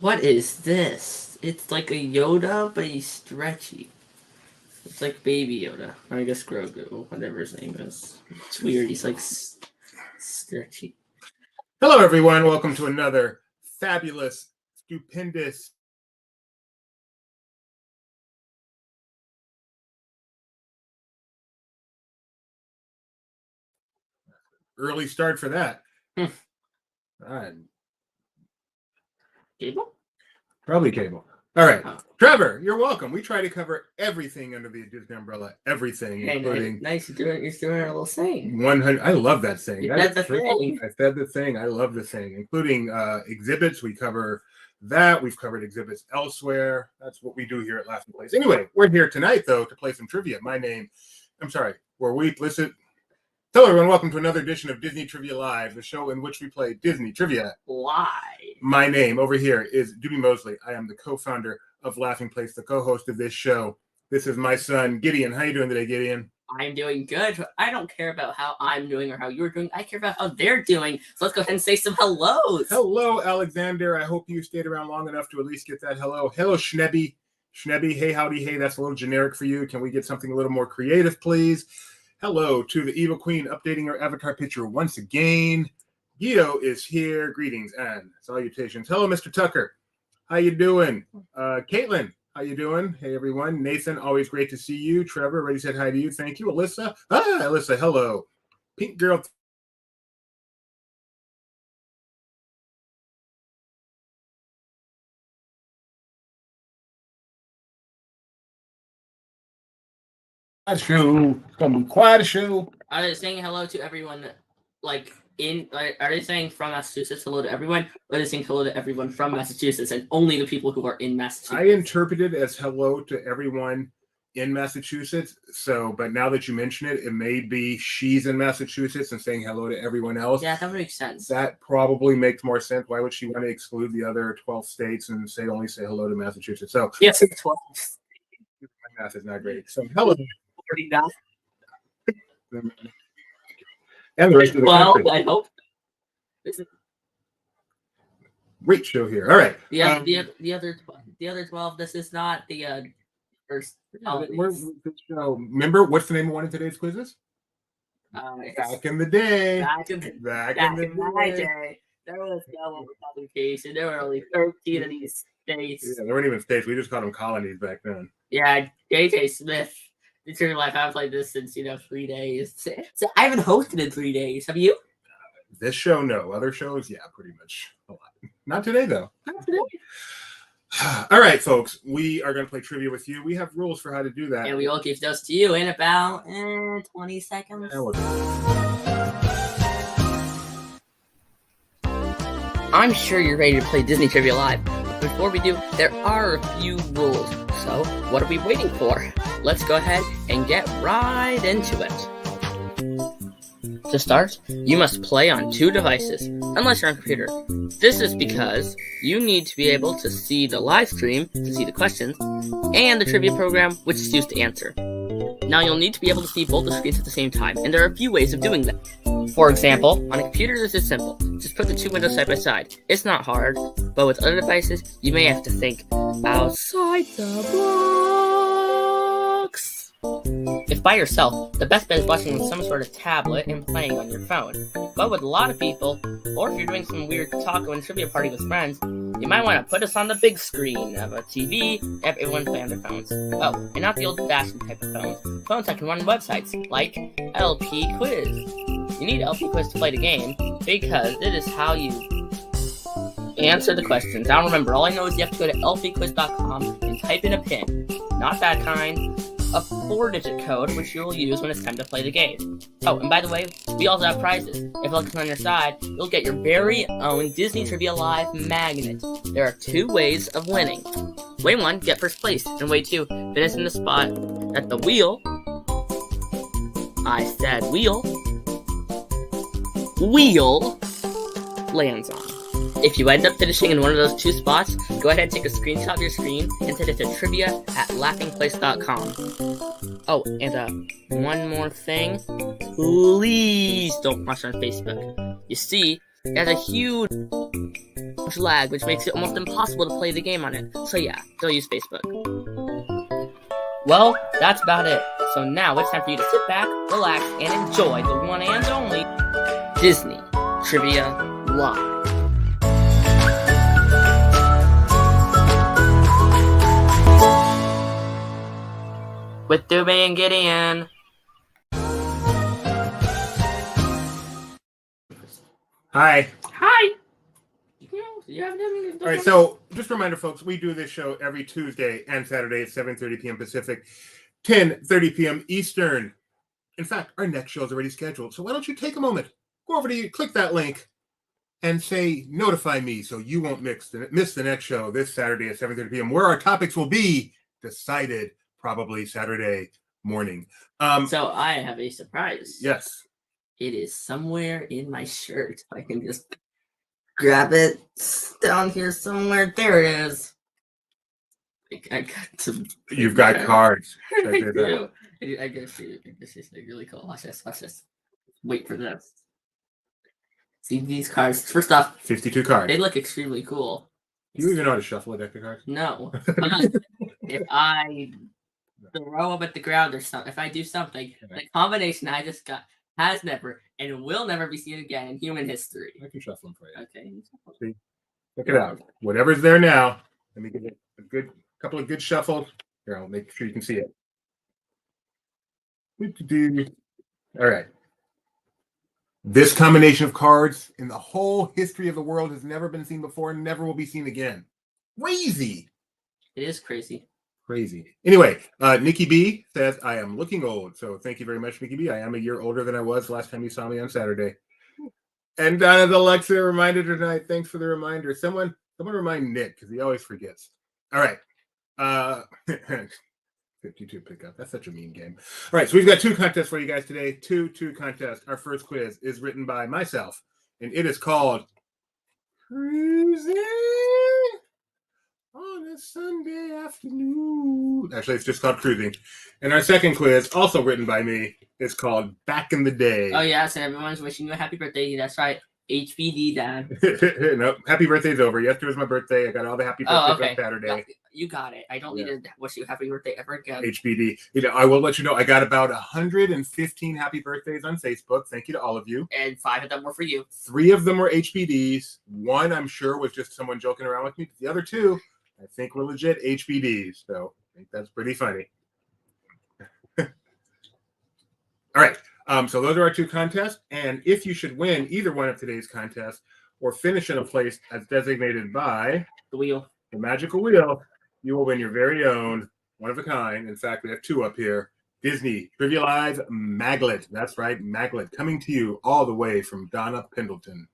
What is this? It's like a Yoda, but he's stretchy. It's like Baby Yoda. Or I guess Grogu, whatever his name is. It's weird. He's like stretchy. Hello, everyone. Welcome to another fabulous, stupendous, early start for that. All right. Cable? Probably cable. All right. Trevor, you're welcome. We try to cover everything under the Disney umbrella. Everything, Hey, including... Nice. You're doing a little saying. 100. I love that saying. That's the thing. I said the thing. I love the saying, including exhibits. We cover that. We've covered exhibits elsewhere. That's what we do here at Laughing Place. Anyway, we're here tonight, though, to play some trivia. Where we listen... Hello, everyone. Welcome to another edition of Disney Trivia Live, the show in which we play Disney Trivia Live. My name over here is Doobie Mosley. I am the co-founder of Laughing Place, the co-host of this show. This is my son, Gideon. How you doing today, Gideon? I'm doing good. I don't care about how I'm doing or how you're doing. I care about how they're doing. So let's go ahead and say some hellos. Hello, Alexander. I hope you stayed around long enough to at least get that hello. Hello, Schnebby. Schnebby, hey, howdy, hey. That's a little generic for you. Can we get something a little more creative, please? Hello to the Evil Queen updating her avatar picture once again. Guido is here. Greetings and salutations. Hello, Mr. Tucker. How you doing? Caitlin, how you doing? Hey, everyone. Nathan, always great to see you. Trevor, already said hi to you. Thank you. Alyssa. Alyssa, hello. Pink Girl. Quite a show. It's going to be quite a show. Are they saying hello to everyone, are they saying from Massachusetts hello to everyone, or are they saying hello to everyone from Massachusetts and only the people who are in Massachusetts? I interpreted as hello to everyone in Massachusetts. But now that you mention it, it may be she's in Massachusetts and saying hello to everyone else. Yeah, that makes sense. That probably makes more sense. Why would she want to exclude the other 12 states and only say hello to Massachusetts? So yes, 12. My math is not great. So hello. 49. And the rest of the country. I hope. Great show here. All right. Yeah, the other 12. This is not the first. Remember what's the name of one of today's quizzes? Back in the day. Back in my day. There was no publication. There were only 13 of these states. Yeah, there weren't even states. We just called them colonies back then. Yeah, JJ Smith. It's your life. I've played this since 3 days. So I haven't hosted in 3 days. Have you? This show, no. Other shows, yeah, pretty much a lot. Not today, though. Not today. All right, folks. We are going to play trivia with you. We have rules for how to do that. And we will give those to you in about 20 seconds. I'm sure you're ready to play Disney Trivia Live. But before we do, there are a few rules. So, what are we waiting for? Let's go ahead and get right into it. To start, you must play on 2 devices, unless you're on a computer. This is because you need to be able to see the live stream to see the questions, and the trivia program, which is used to answer. Now you'll need to be able to see both the screens at the same time, and there are a few ways of doing that. For example, on a computer this is simple. Just put the 2 windows side by side. It's not hard, but with other devices, you may have to think outside the box. If by yourself, the best bet is watching with some sort of tablet and playing on your phone. But with a lot of people, or if you're doing some weird taco and trivia party with friends, you might want to put us on the big screen of a TV and have everyone play on their phones. Oh, and not the old-fashioned type of phones. Phones that can run websites, like LP Quiz. You need LP Quiz to play the game, because it is how you answer the questions. Now remember, all I know is you have to go to lpquiz.com and type in a PIN. Not that kind. A 4-digit code, which you'll use when it's time to play the game. Oh, and by the way, we also have prizes. If luck is on your side, you'll get your very own Disney Trivia Live magnet. There are 2 ways of winning. Way 1, get first place, and way 2, finish in the spot that the wheel, I said wheel, lands on. If you end up finishing in one of those 2 spots, go ahead and take a screenshot of your screen and send it to trivia@laughingplace.com. Oh, and one more thing. Please don't watch on Facebook. You see, there's a huge much lag, which makes it almost impossible to play the game on it. So yeah, don't use Facebook. Well, that's about it. So now it's time for you to sit back, relax, and enjoy the one and only Disney Trivia Live. With Dube and Gideon. Hi. Hi. All right, so just a reminder, folks, we do this show every Tuesday and Saturday at 7:30 p.m. Pacific, 10:30 p.m. Eastern. In fact, our next show is already scheduled. So why don't you take a moment, go over to click that link, and say notify me so you won't miss the next show this Saturday at 7:30 p.m. where our topics will be decided probably Saturday morning. So I have a surprise. Yes. It is somewhere in my shirt. I can just grab it down here somewhere. There it is. I got some. You've got cards. I do. I guess it's really cool. Watch this. Wait for this. See these cards. First off, 52 cards. they look extremely cool. Do you even know how to shuffle a deck of cards? No. But if I throw them at the ground or something, if I do something, the combination I just got has never and will never be seen again in human history. I can shuffle them for you. Okay. See? Check it out. Whatever's there now. Let me give it a couple of good shuffles. Here, I'll make sure you can see it. All right. This combination of cards in the whole history of the world has never been seen before and never will be seen again. Crazy. It is crazy. Crazy. Anyway, Nikki B says, I am looking old. So thank you very much, Nikki B. I am a year older than I was last time you saw me on Saturday. And Donna's Alexa reminded her tonight. Thanks for the reminder. Someone remind Nick because he always forgets. All right. 52 pickup. That's such a mean game. All right. So we've got two contests for you guys today. Two contests. Our first quiz is written by myself, and it is called Cruising on a Sunday afternoon. Actually, it's just called Cruising. And our second quiz, also written by me, is called Back in the Day. Oh, yes, and everyone's wishing you a happy birthday. That's right. HBD, Dad. Nope. Happy birthday's over. Yesterday was my birthday. I got all the happy birthdays on Saturday. No, you got it. I don't need to wish you a happy birthday ever again. HBD. I will let you know I got about 115 happy birthdays on Facebook. Thank you to all of you. And 5 of them were for you. 3 of them were HBDs. 1, I'm sure, was just someone joking around with me. The other 2, I think, were legit HBDs. So I think that's pretty funny. All right. So those are our 2 contests. And if you should win either one of today's contests or finish in a place as designated by the wheel, the magical wheel, you will win your very own one of a kind. In fact, we have 2 up here. Disney Trivia Live Maglet. That's right, Maglet, coming to you all the way from Donna Pendleton.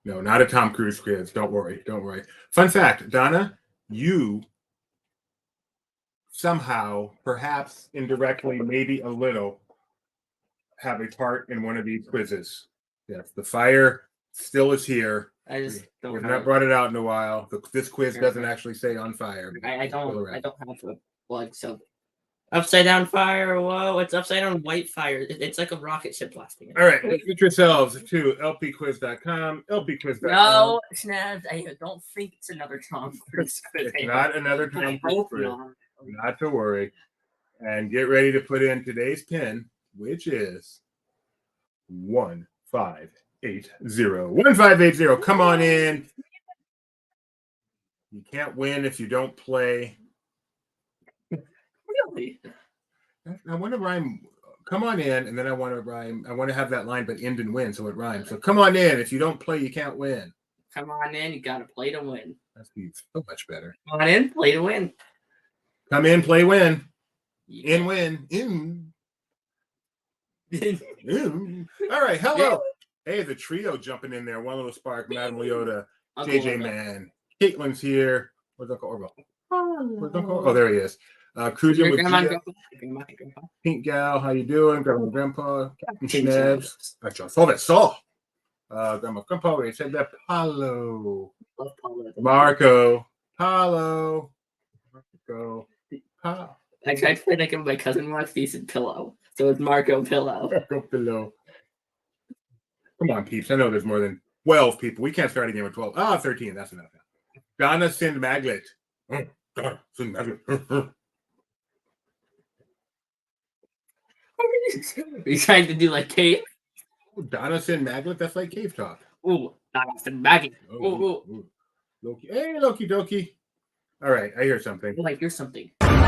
No, not a Tom Cruise quiz. Don't worry. Fun fact, Donna, you somehow, perhaps indirectly, maybe a little, have a part in one of these quizzes. Yes, the fire still is here. I just don't. We've not brought it out in a while. This quiz doesn't actually say on fire. I don't have a plug. So upside down fire. Whoa, it's upside down white fire. It's like a rocket ship blasting. All right, get yourselves to lpquiz.com. lpquiz.com. No, Snabs, I don't think it's another Tom Cruise quiz. It's not another Tom Cruise quiz. Not to worry. And get ready to put in today's pin, which is 1580. 1580. Come on in. You can't win if you don't play. Really? I want to rhyme. Come on in, and then I want to rhyme. I want to have that line, but end and win, so it rhymes. So come on in. If you don't play, you can't win. Come on in. You got to play to win. That's so much better. Come on in. Play to win. Come in, play, win. In, win. In. All right. Hello. Hey, the trio jumping in there. One little spark. Madam Leota. JJ Man. Caitlin's here. Where's Uncle Orville? Oh, there he is. Cruising with Gia. Pink Gal, how you doing? Grandma and Grandpa. Captain Schnebs. I just saw. Grandma Grandpa, we said that. Paulo. Marco. Paulo. Marco. I tried to think of my cousin wants decent pillow. So it's Marco Pillow. Marco Pillow. Come on, peeps. I know there's more than 12 people. We can't start a game with 12. 13. That's enough. Donna Sin Maglet. Donna Sin Maglet. Are you trying to do like cave? Donna Sin Maglet? That's like cave talk. Ooh, Donna Sin Maglet. Ooh. Loki. Hey, Loki Doki. All right, I hear something. Oh, I hear something. Spin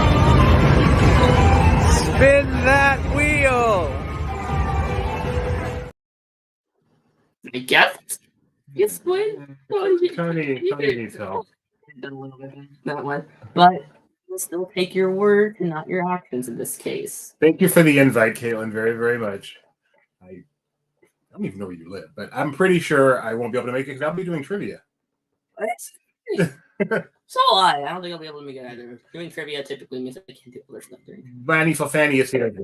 that wheel. I guess. Yes, Gwen. Tony needs help. Done a little bit of that one, but we'll still take your word and not your actions in this case. Thank you for the invite, Caitlin, very, very much. I don't even know where you live, but I'm pretty sure I won't be able to make it because I'll be doing trivia. So I don't think I'll be able to make it either. Doing trivia typically means I can't do other stuff during. Manny Fofani is here.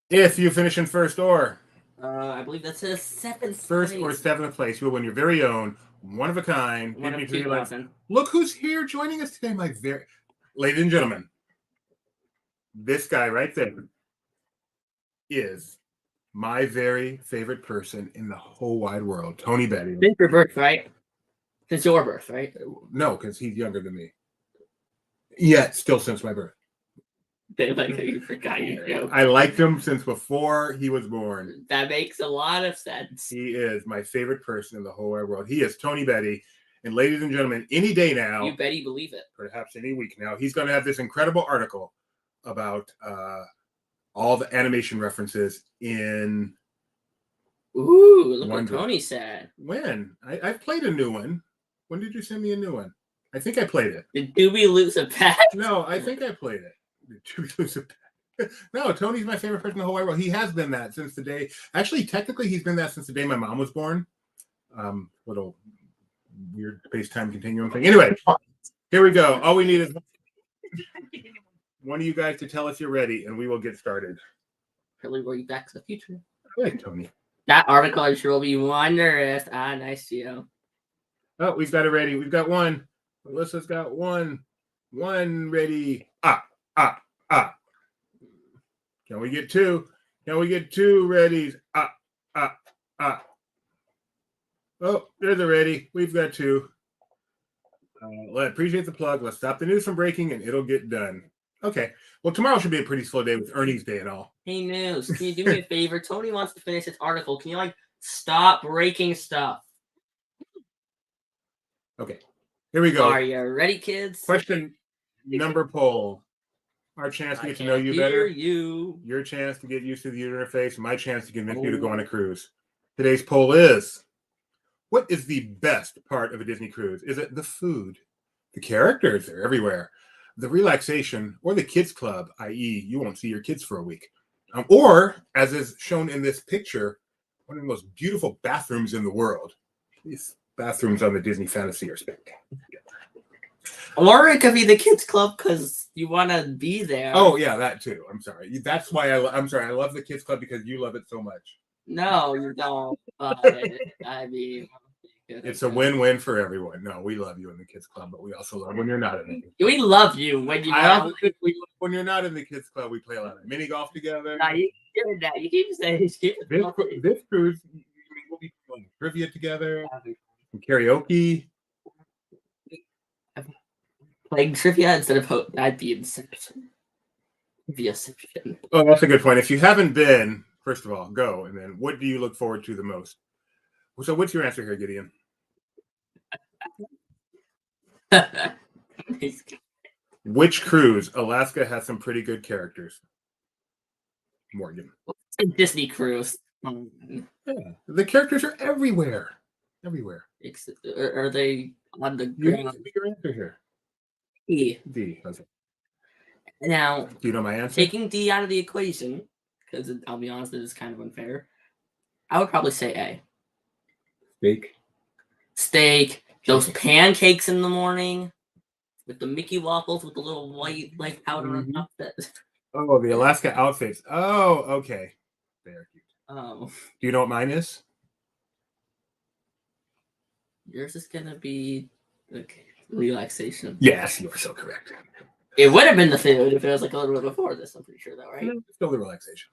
If you finish in first or I believe that's a seventh. First place. or seventh place, you'll win your very own one of a kind. One of 2,000. Look who's here joining us today, my very ladies and gentlemen. This guy right there is my very favorite person in the whole wide world, Tony Betty. Since your birth, right? Since your birth, right? No, because he's younger than me. Yet, still since my birth. They like that you forgot your joke. I liked him since before he was born. That makes a lot of sense. He is my favorite person in the whole wide world. He is Tony Betty. And ladies and gentlemen, any day now, You bet you believe it. perhaps any week now, he's going to have this incredible article about all the animation references in Ooh, look Wonder. what Tony said. when? I've played a new one. When did you send me a new one? I think I played it. Did Doobie lose a bet? No, I think I played it. No, Tony's my favorite person in the whole wide world. He has been that since the day. Actually, technically, he's been that since the day my mom was born. Little weird space-time continuum thing. Anyway, here we go. All we need is one of you guys to tell us you're ready, and we will get started. Really, were you back to the future? I like Tony. That article I'm sure will be wondrous. Nice, Gio. Oh, we've got it ready. We've got one. Melissa's got one. One ready. Can we get two? Can we get two readies? Oh, there's a ready. We've got two. Appreciate the plug. Let's stop the news from breaking and it'll get done. Okay. Well, tomorrow should be a pretty slow day with earnings day and all. Hey, News, can you do me a favor? Tony wants to finish this article. Can you, stop breaking stuff? Okay. Here we go. Are you ready, kids? Question number poll. Our chance to get to know you better. Your chance to get used to the user interface. My chance to convince you to go on a cruise. Today's poll is, what is the best part of a Disney cruise? Is it the food, the characters, they're everywhere, the relaxation, or the kids club, i.e. you won't see your kids for a week? Or, as is shown in this picture, one of the most beautiful bathrooms in the world. These bathrooms on the Disney Fantasy are spectacular. Or it could be the kids club because you want to be there. Oh yeah, that too. I'm sorry. That's why I'm sorry. I love the kids club because you love it so much. No, you don't. But I mean, it's a win-win for everyone. No, we love you in the kids club, but we also love when you're not in it. We love you when you. When you're not in the kids club, we play a lot of mini golf together. Nah, you keep saying this cruise, we'll be playing trivia together, and karaoke. Playing trivia instead of that'd be Inception. Inception. Oh, that's a good point. If you haven't been, first of all, go, and then what do you look forward to the most? So, what's your answer here, Gideon? Which cruise? Alaska has some pretty good characters. Morgan. It's a Disney cruise. Yeah, the characters are everywhere. Everywhere. Are they on the ground? Your answer here. D. Okay. Now, do you know my answer? Taking D out of the equation, because I'll be honest, it is kind of unfair. I would probably say A. Steak. Those pancakes in the morning with the Mickey waffles with the little white powder on top of it. Oh, the Alaska outfits. Oh, okay. They are cute. Oh. Do you know what mine is? Yours is gonna be relaxation. Yes, you are so correct. It would have been the food if it was a little bit before this, I'm pretty sure, though, right? Still the relaxation.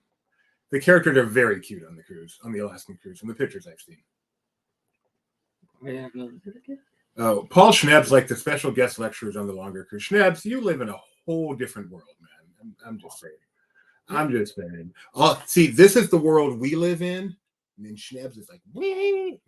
The characters are very cute on the cruise, on the Alaskan cruise, from the pictures I've seen. Oh, Paul Schneb's like the special guest lecturers on the longer cruise. Schnebs, you live in a whole different world, man. I'm just saying. I'm just saying. Oh, see, this is the world we live in. And then Schnebs is like, way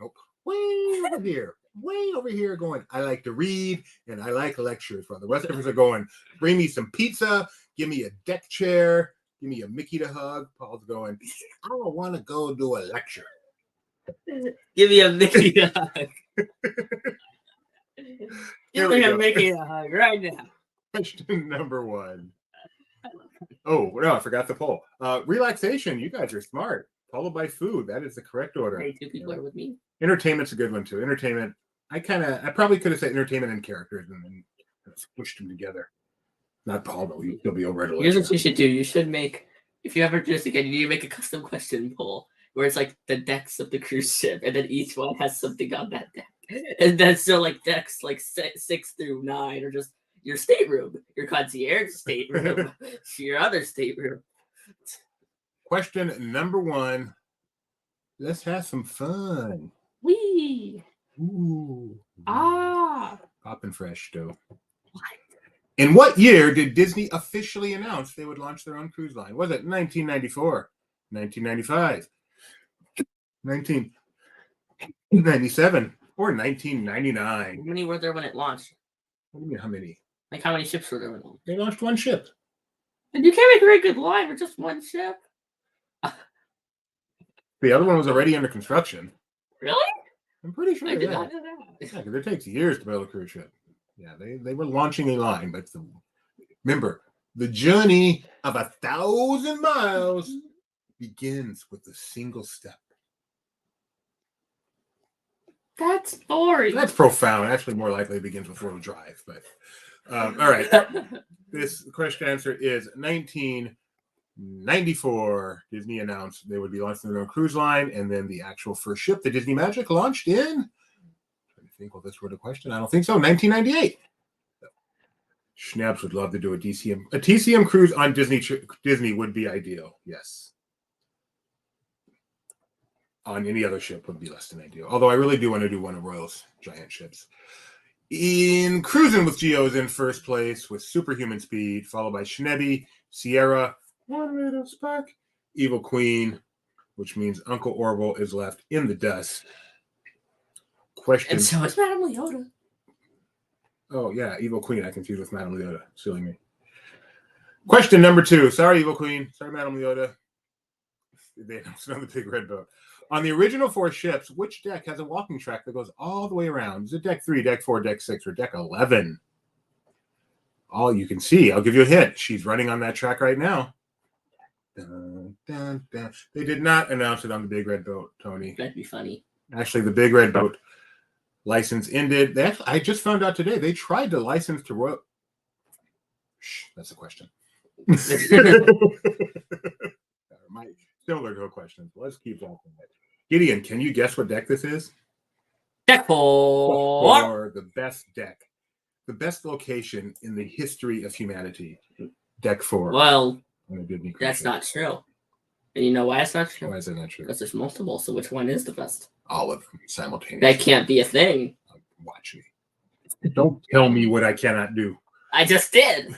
over here going, I like to read and I like lectures. While the rest of us are going, bring me some pizza, give me a deck chair, give me a Mickey to hug. Paul's going, I don't want to go do a lecture. Give me a Mickey to hug. Give me a go. Mickey to hug right now. Question number 1. Oh, no, I forgot the poll. Relaxation. You guys are smart. Followed by food. That is the correct order. Hey, 2 people are with me. Entertainment's a good one, too. Entertainment. I probably could have said entertainment and characters and then squished them together. Not Paul, though. He'll be over it. Here's what you should do. You should make, if you ever do this again, you need to make a custom question poll where it's like the decks of the cruise ship, and then each one has something on that deck. And then so like decks like 6 through 9 are just your stateroom, your concierge stateroom, your other stateroom. Question number 1. Let's have some fun. Wee. Ooh. Poppin' fresh, though. What? In what year did Disney officially announce they would launch their own cruise line? Was it 1994, 1995, 1997, or 1999? How many were there when it launched? What do you mean, how many? Like, how many ships were there when it launched? They launched 1 ship. And you can't make a very good line with just 1 ship. The other one was already under construction. Really? I'm pretty sure. I did Yeah, not know that. because it takes years to build a cruise ship. Yeah, they were launching a line, but remember, the journey of 1,000 miles begins with a single step. That's boring. That's profound. Actually, more likely it begins with 4-wheel drive. But all right, this question answer is 1994. Disney announced they would be launching their own cruise line, and then the actual first ship, the Disney Magic, launched in. I think, well, this were the question. I don't think so. 1998. Schnapps would love to do a TCM cruise on Disney would be ideal. Yes. On any other ship would be less than ideal. Although I really do want to do one of Royal's giant ships. In Cruising with Geo is in first place with superhuman speed, followed by Schnebby, Sierra, One Little Spark, Evil Queen, which means Uncle Orville is left in the dust. Question. And so is Madame Leota. Oh, yeah, Evil Queen. I confused with Madame Leota. Silly me. Question number 2. Sorry, Evil Queen. Sorry, Madame Leota. They announced it on the big red boat. On the original 4 ships, which deck has a walking track that goes all the way around? Is it deck 3, deck 4, deck 6, or deck 11? All you can see. I'll give you a hint. She's running on that track right now. Dun, dun, dun. They did not announce it on the big red boat, Tony. That'd be funny. Actually, the big red boat license ended. I just found out today they tried to license to Royal. Shh, that's a question. Similar to a question. Let's keep walking. Gideon, can you guess what deck this is? Deck 4. Or the best deck, the best location in the history of humanity. Deck 4. Well, on a Disney cruise that's ship. not true. And you know why it's not true? Why is that not true? Because there's multiple, so which one is the best? All of them simultaneously. That can't be a thing. Watch me. Don't tell me what I cannot do. I just did.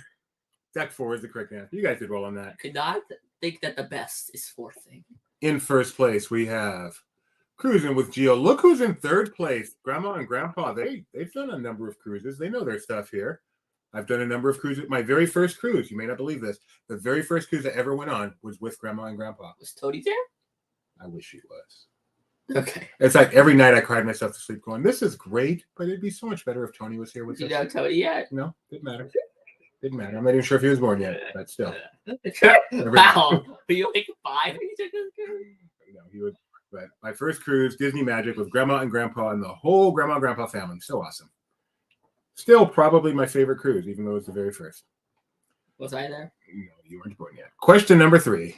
Deck 4 is the correct answer. You guys did well on that. Could not think that the best is 4th thing. In first place, we have Cruising with Geo. Look who's in third place. Grandma and Grandpa. They've done a number of cruises. They know their stuff here. I've done a number of cruises. My very first cruise, you may not believe this, the very first cruise I ever went on was with Grandma and Grandpa. Was Toady there? I wish he was. Okay. It's like every night I cried myself to sleep going, this is great, but it'd be so much better if Tony was here with Did us. you know Toady yet? No, didn't matter. Didn't matter. I'm not even sure if he was born yet, but still. Wow. Were you like 5 when you took this cruise? No, he would. But my first cruise, Disney Magic, with Grandma and Grandpa and the whole Grandma and Grandpa family. So awesome. Still probably my favorite cruise, even though it's the very first. Was I there? No, you weren't born yet. Question number 3.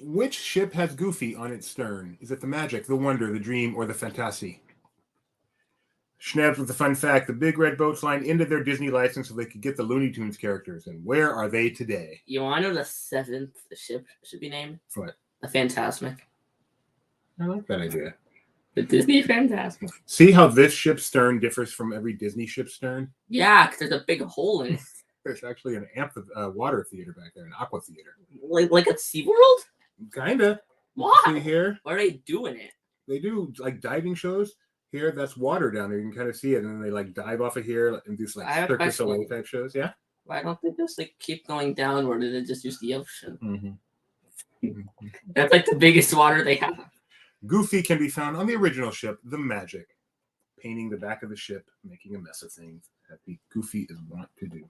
Which ship has Goofy on its stern? Is it the Magic, the Wonder, the Dream, or the Fantasy? Schnabs with the fun fact: the Big Red Boats line ended their Disney license so they could get the Looney Tunes characters. And where are they today? You want to know the 7th ship should be named? What? The Fantasmic. I like that idea. The Disney Fantasmic. See how this ship's stern differs from every Disney ship's stern? Yeah, because there's a big hole in it. There's actually an water theater back there, an aqua theater. Like at SeaWorld? Kinda. Why? See here? Why are they doing it? They do like diving shows. Here, that's water down there. You can kind of see it, and then they like dive off of here and do like Circus Soleil type shows. Yeah. Why don't they just like keep going downward and then just use the ocean? Mm-hmm. That's like the biggest water they have. Goofy can be found on the original ship, the Magic, painting the back of the ship, making a mess of things that the Goofy is wont to do.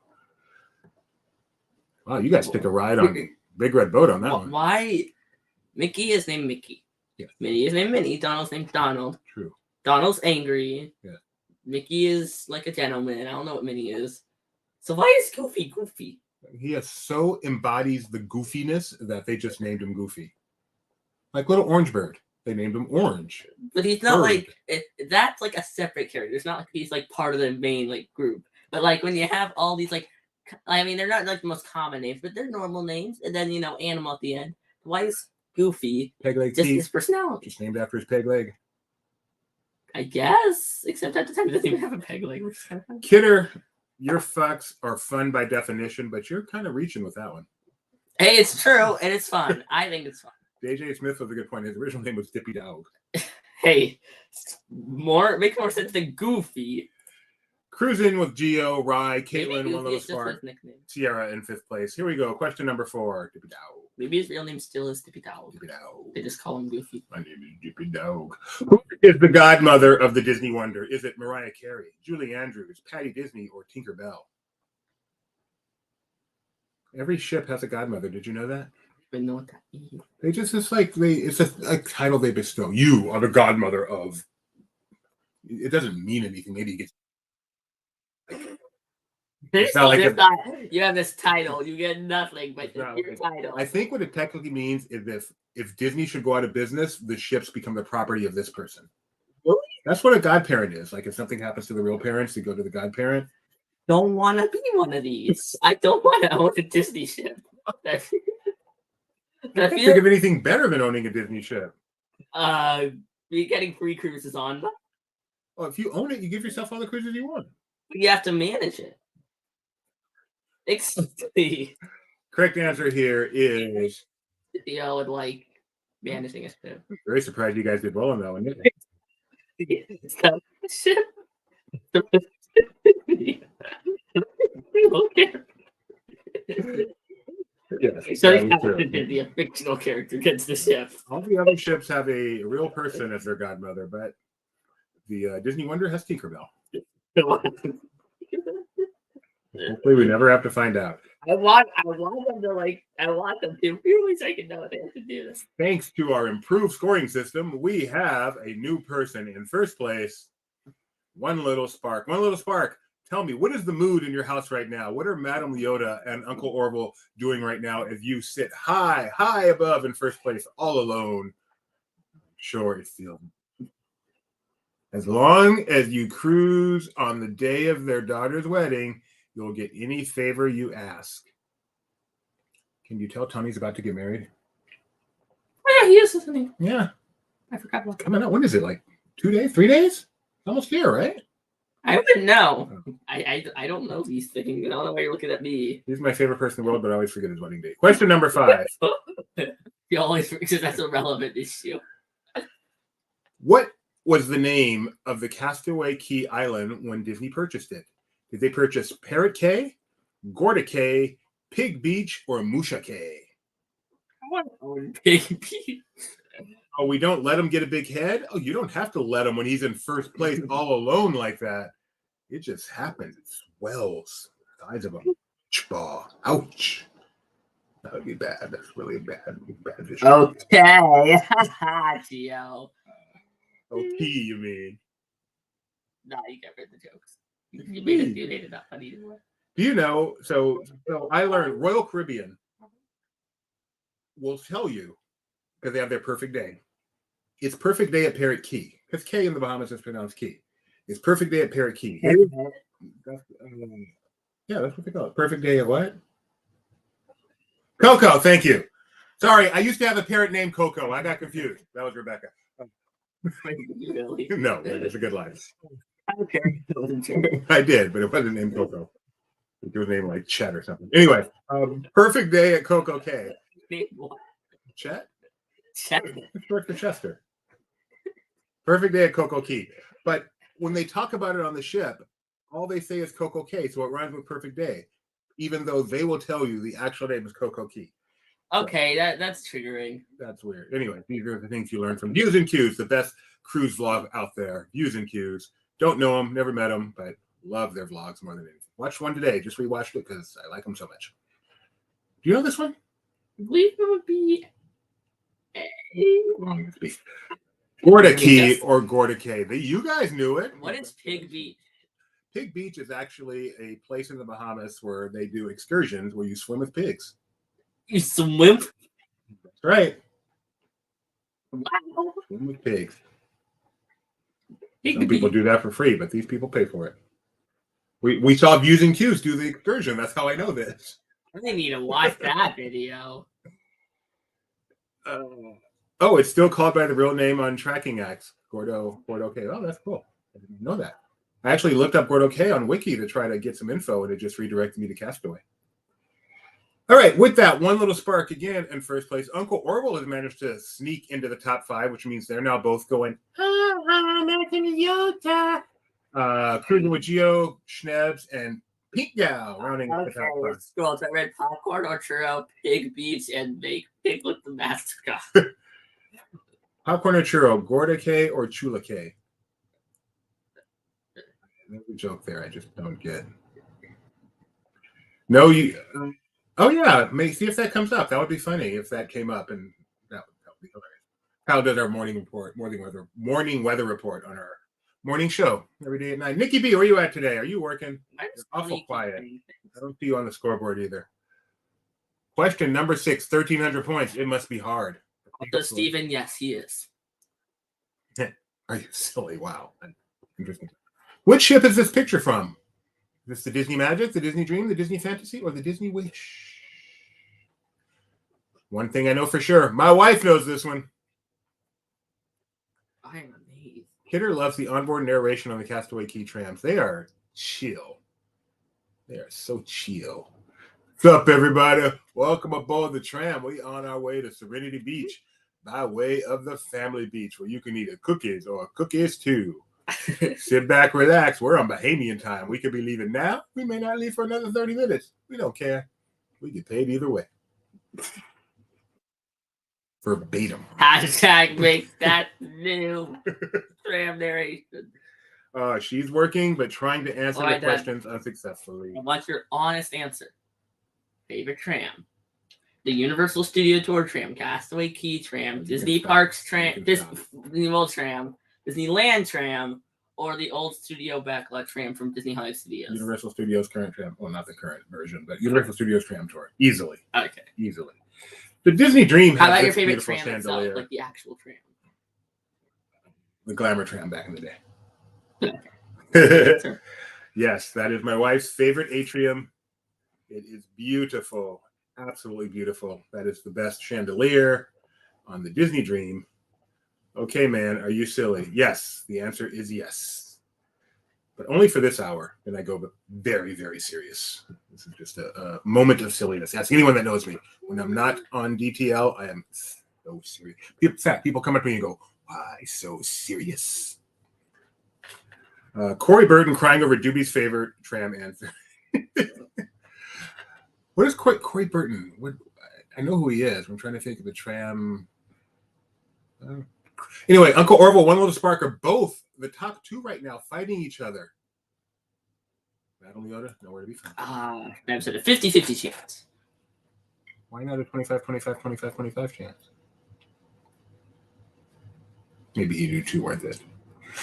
Wow, you guys took a ride on Big Red Boat on that one. Why? Mickey is named Mickey. Yeah. Minnie is named Minnie. Donald's named Donald. True. Donald's angry. Yeah. Mickey is like a gentleman. I don't know what Minnie is. So why is Goofy Goofy? He so embodies the goofiness that they just named him Goofy. Like little Orange Bird. They named him Orange. But he's not Bird. that's like a separate character. It's not like he's like part of the main like group. But like when you have all these like, I mean, they're not like the most common names, but they're normal names. And then, animal at the end. Why is Goofy Peg leg just teeth. his personality? Just named after his peg leg. I guess. Except at the time, he doesn't even have a peg leg, which is kind of fun. Kidder, your fucks are fun by definition, but you're kind of reaching with that one. Hey, it's true, and it's fun. I think it's fun. J.J. Smith was a good point. His original name was Dippy Dog. Hey, makes more sense than Goofy. Cruising with Gio, Rye, Maybe Caitlin, Goofy One Little is just Spark, his nickname. Sierra in 5th place. Here we go. Question number 4. Dippy Dog. Maybe his real name still is Dippy Dog. Dippy Dog. They just call him Goofy. My name is Dippy Dog. Who is the godmother of the Disney Wonder? Is it Mariah Carey, Julie Andrews, Patty Disney, or Tinker Bell? Every ship has a godmother. Did you know that? I know what that means. It's a title they bestow. You are the godmother of. It doesn't mean anything. Maybe you get. You have this title. You get nothing but your title. I think what it technically means is if Disney should go out of business, the ships become the property of this person. Really? That's what a godparent is. Like if something happens to the real parents, they go to the godparent. Don't want to be one of these. I don't want to own a Disney ship. I can't think of anything better than owning a Disney ship. You're getting free cruises on them. Well, if you own it, you give yourself all the cruises you want. But you have to manage it. Exactly. Correct answer here is. Would like managing a ship. Very surprised you guys did well on that one. It's the ship. Yes, so a fictional character gets the ship. All the other ships have a real person as their godmother, but the Disney Wonder has Tinkerbell. Hopefully, we never have to find out. I want them to really so I can know what they have to do this. Thanks to our improved scoring system, we have a new person in first place. One Little Spark. One Little Spark. Tell me, what is the mood in your house right now? What are Madame Leota and Uncle Orville doing right now as you sit high above in first place, all alone? Sure, it's feeling. As long as you cruise on the day of their daughter's wedding, you'll get any favor you ask. Can you tell Tony's about to get married? Oh, yeah, he is, isn't he? Yeah. I forgot about that. Coming up. When is it? Like 2 days? 3 days? Almost here, right? I wouldn't know. I don't know these things. I don't know why you're looking at me. He's my favorite person in the world, but I always forget his wedding date. Question number 5. You always because that's a relevant issue. What was the name of the Castaway Key Island when Disney purchased it? Did they purchase Parrot Cay, Gorda Cay, Pig Beach, or Musha Cay? I want to own Pig Beach. Oh, we don't let him get a big head? Oh, you don't have to let him when he's in first place all alone like that. It just happens. It swells. The size of a ball. Ouch. That would be bad. That's really bad vision. Okay. Gio. OP, you mean? Nah, you got rid of the jokes. You made it not funny anymore. Do you know? So I learned Royal Caribbean will tell you because they have their perfect day. It's perfect day at Parrot Key because K in the Bahamas is pronounced Key. It's Perfect Day at Parrot Key. That's, yeah, that's what they call it. Perfect Day at what? Coco, thank you. Sorry, I used to have a parrot named Coco. I got confused. That was Rebecca. Really? No, it's a good line. I have a parrot that wasn't sure. I did, but it wasn't named Coco. It was named like Chet or something. Anyway, Perfect Day at Coco K. Chet? Chet. It's short for Chester. Perfect Day at Coco Key. But when they talk about it on the ship, all they say is Coco K, so it rhymes with Perfect Day, even though they will tell you the actual name is Coco Key. Okay, that's triggering. That's weird. Anyway, these are the things you learn from Views and Cues, the best cruise vlog out there. Views and Cues. Don't know them, never met them, but love their vlogs more than anything. Watched one today. Just rewatched it because I like them so much. Do you know this one? We would be Gorda Key or Gorda K. You guys knew it. What is Pig Beach? Pig Beach is actually a place in the Bahamas where they do excursions where you swim with pigs. You swim? That's right. Wow. Swim with pigs. Pig Some people Beach. do that for free, but these people pay for it. We saw Views and Cues do the excursion. That's how I know this. I need to watch that video. Oh, it's still called by the real name on tracking acts. Gordo K. Oh, that's cool. I didn't know that. I actually looked up Gordo K on Wiki to try to get some info, and it just redirected me to Castaway. All right, with that, one little spark again in first place. Uncle Orville has managed to sneak into the top 5, which means they're now both going, American Yota. Cruising with Geo, Schnebs, and Pink Gal rounding the top 5. Scrolls. I read Popcorn or Churro, Pig Beach, and Make Pig with the mascot. Popcorn or Churro, Gorda K or Chula K? There's a joke there I just don't get. No, you... Oh, yeah. See if that comes up. That would be funny if that came up, and that would be hilarious. Kyle does our morning weather report on our morning show every day at 9. Nikki B, where are you at today? Are you working? You're awful quiet. I don't see you on the scoreboard either. Question number 6, 1,300 points. It must be hard. So, Steven, yes, he is. Are you silly? Wow. Interesting. Which ship is this picture from? Is this the Disney Magic, the Disney Dream, the Disney Fantasy, or the Disney Wish? One thing I know for sure. My wife knows this one. I am amazed. Kidder loves the onboard narration on the Castaway Key trams. They are chill. They are so chill. What's up, everybody? Welcome aboard the tram. We on our way to Serenity Beach by way of the family beach where you can eat cookies or cookies too. Sit back, relax. We're on Bahamian time. We could be leaving now. We may not leave for another 30 minutes. We don't care. We get paid either way. Verbatim. Hashtag make that new tram narration. She's working, but trying to answer All right, the questions unsuccessfully. I want your honest answer. Favorite tram? The Universal Studio Tour tram, Castaway Key tram, Disney Parks tram, Disney World tram, Disneyland tram, or the old studio backlot tram from Disney Hollywood Studios? Universal Studios current tram. Well, not the current version, but Universal Studios tram tour. Easily. Okay. Easily. The Disney Dream. How about your favorite tram itself, like the actual tram? The Glamour tram back in the day. Sure. Yes, that is my wife's favorite atrium. It is beautiful. Absolutely beautiful. That is the best chandelier on the Disney Dream. Okay, man, are you silly? Yes, the answer is yes. But only for this hour. Then I go very, very serious. This is just a moment of silliness. Ask anyone that knows me. When I'm not on DTL, I am so serious. People come up to me and go, why so serious? Corey Burton crying over Doobie's favorite tram answer. What is Corey Burton? I know who he is. I'm trying to think of the tram. Anyway, Uncle Orville, One Little Spark are both the top 2 right now fighting each other. Battle Leota, nowhere to be found. I've said a 50-50 chance. Why not a 25-25-25-25 chance? Maybe he knew 2 worth it.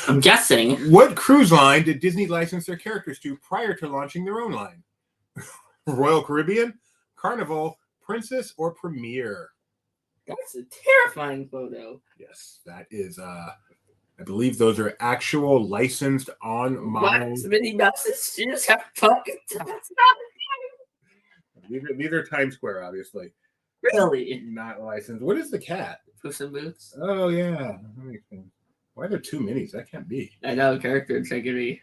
I'm guessing. What cruise line did Disney license their characters to prior to launching their own line? Royal Caribbean, Carnival, Princess, or Premier? That's a terrifying photo. Yes, that is I believe those are actual licensed on model. Minnie Mouse's shoes have fucking These are Times Square, obviously. Really? Not licensed. What is the cat? Puss in Boots. Oh, yeah. That makes sense. Why are there two minis? That can't be. I know, character integrity.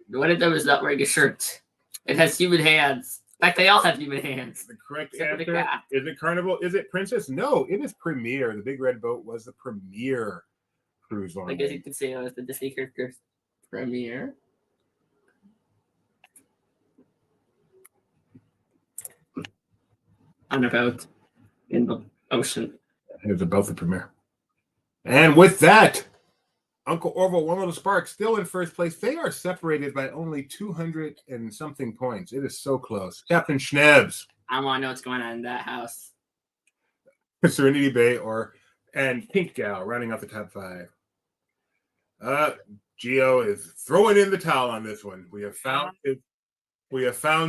One of them is not wearing a shirt. It has human hands. In fact, they all have human hands. The correct Except for the answer, cat. is it Carnival? Is it Princess? No, it is Premier. The Big Red Boat was the premier cruise line. I guess you could say it was the Disney character premiere. On a boat in the ocean. It was about the premiere. And with that, Uncle Orville, One Little Spark, still in first place. They are separated by only 200 and something points. It is so close. Captain Schnebs, I want to know what's going on in that house. Serenity Bay, and Pink Gal rounding out the top five. Geo is throwing in the towel on this one. We have found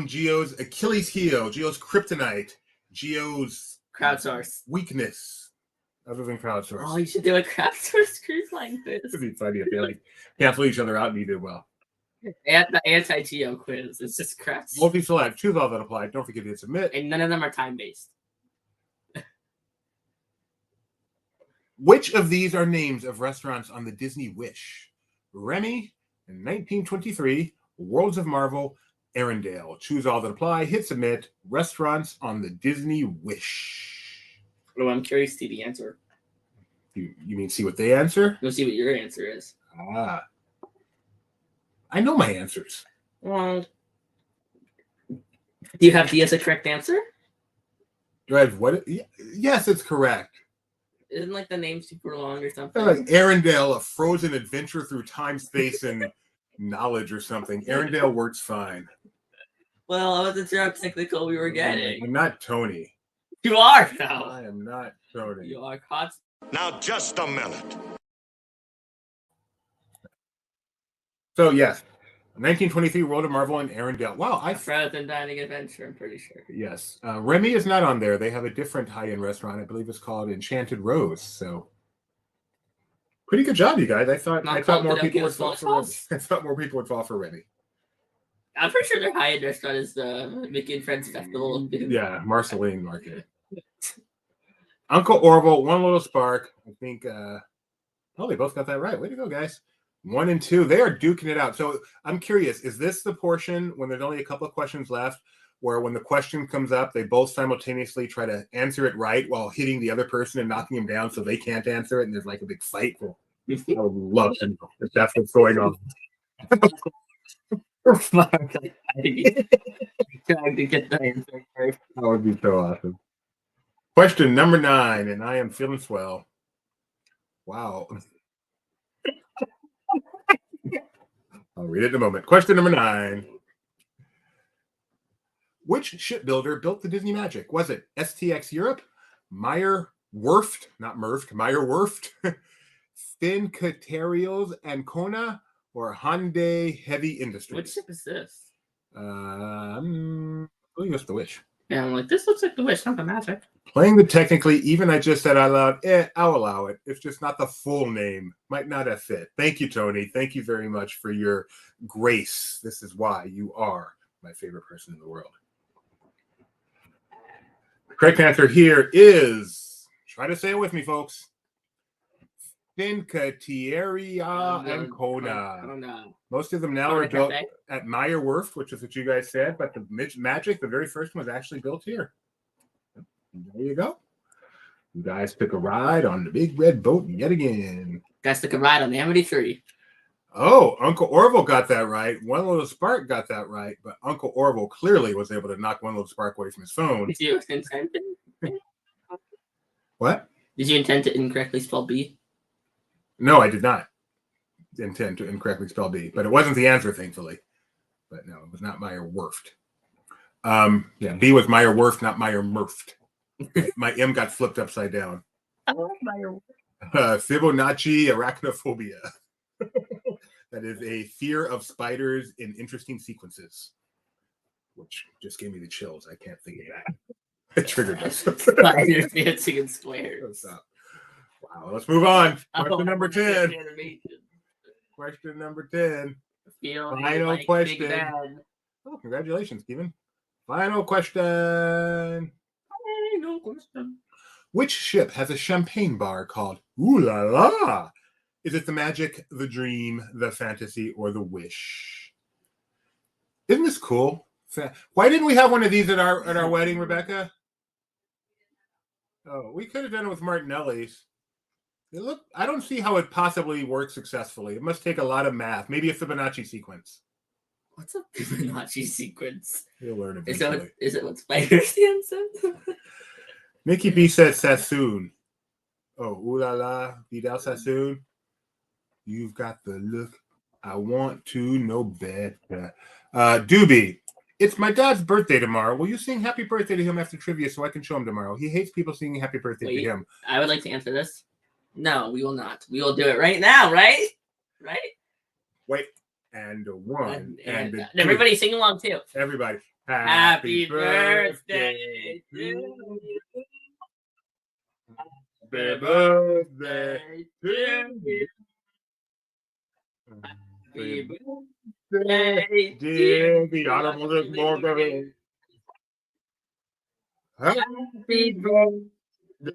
Geo's Achilles heel, Geo's kryptonite, Geo's Crowdsource. weakness, other than crowdsource. Oh, you should do a crowdsource cruise like this. It'd be funny if they like cancel each other out and you did well. And the anti-Geo quiz. It's just crowdsource. Multi-select, choose all that apply. Don't forget to hit submit. And none of them are time-based. Which of these are names of restaurants on the Disney Wish? Remy, in 1923, Worlds of Marvel, Arendelle. Choose all that apply. Hit submit. Restaurants on the Disney Wish. Oh, I'm curious to see the answer. You mean see what they answer? We'll see what your answer is. Ah. I know my answers. Well, do you have D as a correct answer? Do I have what? Yes, it's correct. Isn't like the name super long or something? Like Arendelle, a frozen adventure through time, space, and knowledge or something. Arendelle works fine. Well, I wasn't sure how technical we were getting. I'm not Tony. You are, though. I am not Tony. You are caught. Now, just a minute. So, yes. 1923, World of Marvel and Arendelle. Wow, A frozen dining adventure, I'm pretty sure. Yes. Remy is not on there. They have a different high-end restaurant. I believe it's called Enchanted Rose. So, pretty good job, you guys. I thought more people would fall for Remy. I thought more people would fall for Remy. I'm pretty sure their high-end restaurant is the Mickey and Friends Festival. Yeah, Marceline Market. Uncle Orville, One Little Spark. I think, they both got that right. Way to go, guys. 1 and 2, they are duking it out. So I'm curious, is this the portion when there's only a couple of questions left where when the question comes up, they both simultaneously try to answer it right while hitting the other person and knocking them down so they can't answer it and there's like a big fight? Well, I would love to know if that's what's going on. Trying to get the answer right. That would be so awesome. Question number 9, and I am feeling swell. Wow. I'll read it in a moment. Question number 9. Which shipbuilder built the Disney Magic? Was it STX Europe, Meyer Werft, not Merft, Meyer Werft, Fincaterials Ancona, or Hyundai Heavy Industries? What ship is this? I believe it's the Wish. Yeah, I'm like, this looks like the Wish, not the Magic. Playing the technically, even I just said out loud, I'll allow it. It's just not the full name. Might not have fit. Thank you, Tony. Thank you very much for your grace. This is why you are my favorite person in the world. The correct answer here is, try to say it with me, folks, Fincateria Ancona. I don't know. Most of them now are built at Meyer Werft, which is what you guys said, but the Magic, the very first one, was actually built here. There you go. You guys took a ride on the Big Red Boat yet again. Guys took a ride on the Amity 3. Oh, Uncle Orville got that right. One Little Spark got that right, but Uncle Orville clearly was able to knock One Little Spark away from his phone. Did you intend to? What? Did you intend to incorrectly spell B? No, I did not intend to incorrectly spell B, but it wasn't the answer, thankfully. But no, it was not Meyer Werft. B was Meyer Werft, not Meyer Murft. My M got flipped upside down. I like Meyer Fibonacci arachnophobia. That is a fear of spiders in interesting sequences, which just gave me the chills. I can't think of that. It triggered us. Spiders dancing in squares. Wow. Well, let's move on. Question Oh, number 10. animation. Question number 10. Feel Final like question. Big Ben. Oh, congratulations, Steven. Final question. Final question. Which ship has a champagne bar called Ooh La La? Is it the magic, the dream, the fantasy, or the wish? Isn't this cool? Why didn't we have one of these at our wedding, Rebecca? Oh, we could have done it with Martinelli's. I don't see how it possibly works successfully. It must take a lot of math. Maybe a Fibonacci sequence. What's a Fibonacci sequence? You'll learn Is eventually. it what Spider-Man said? Nikki B says Sassoon. Oh, ooh la la, Vidal Sassoon. You've got the look. I want to know better. Doobie, it's my dad's birthday tomorrow. Will you sing happy birthday to him after trivia so I can show him tomorrow? He hates people singing happy birthday to him. I would like to answer this. No, we will not. We will do it right now, right? Right? Wait. And a one. And a two. Everybody sing along too. Everybody. Happy birthday to you. Happy birthday to you. Happy birthday, dear the Honorable Dick Morgan. Happy birthday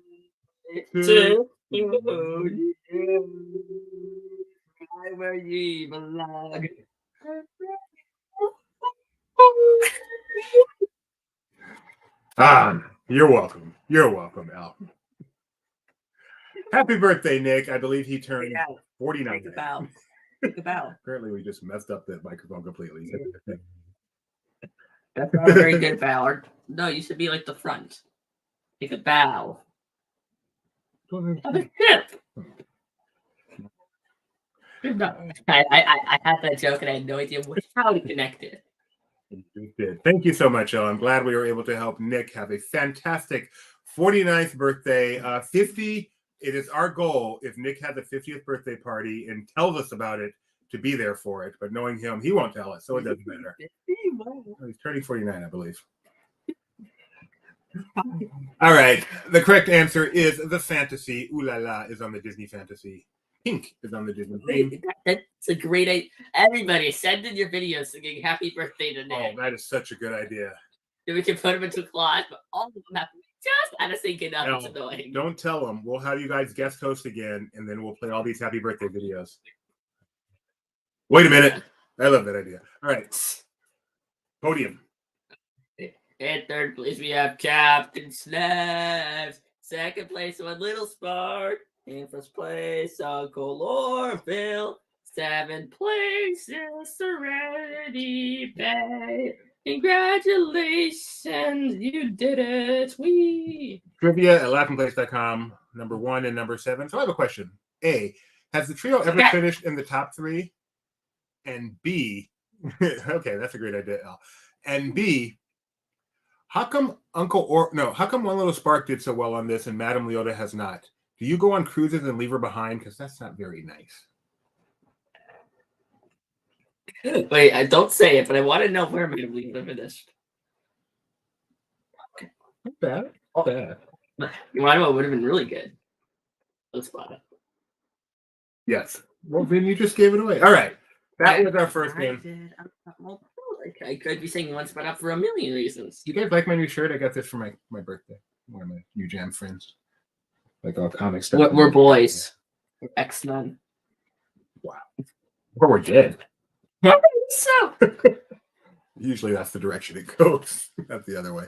to you. Right where you belong. You're welcome. You're welcome, Al. Happy birthday, Nick. I believe he turned 49. Take a bow. Take a bow. Apparently, we just messed up that microphone completely. That's not a very good bow. No, you should be like the front. Take a bow. Have a tip. I had that joke and I had no idea how to connect it. You did. Thank you so much, Elle. I'm glad we were able to help Nick have a fantastic 49th birthday. 50, it is our goal, if Nick has a 50th birthday party and tells us about it, to be there for it. But knowing him, he won't tell us, so it doesn't matter. He's turning 49, I believe. All right. The correct answer is the fantasy. Ooh La La is on the Disney Fantasy. Pink is on the Disney theme. That's a great idea. Everybody, send in your videos singing happy birthday to Nick. Oh, that is such a good idea. Then we can put them into a class, but all of them have to just kind of sync it up. No, it's annoying. Don't tell them. We'll have you guys guest host again, and then we'll play all these happy birthday videos. Wait a minute. I love that idea. All right. Podium. In third place, we have Captain Snaps. Second place, One Little Spark. In first place, Uncle Orville. Seventh place is Serenity Bay. Congratulations, you did it. Trivia at laughingplace.com, number 1 and number 7. So I have a question. A, has the trio ever finished in the top 3? And B, okay, that's a great idea, Al. And B, how come One Little Spark did so well on this and Madame Leota has not? Do you go on cruises and leave her behind? Because that's not very nice. Wait, I don't say it, but I want to know where I'm going to leave them for this. Not bad. Not bad. You want to know what would have been really good? Let's spot it. Yes. Well, then you just gave it away. All right. That was our first game. I could be saying One Spot Up for a million reasons. You guys like my new shirt? I got this for my birthday. One of my new jam friends. Like all comic stuff. We're boys. We're X-Men. Wow. Or we're dead. So. Usually that's the direction it goes. Not the other way.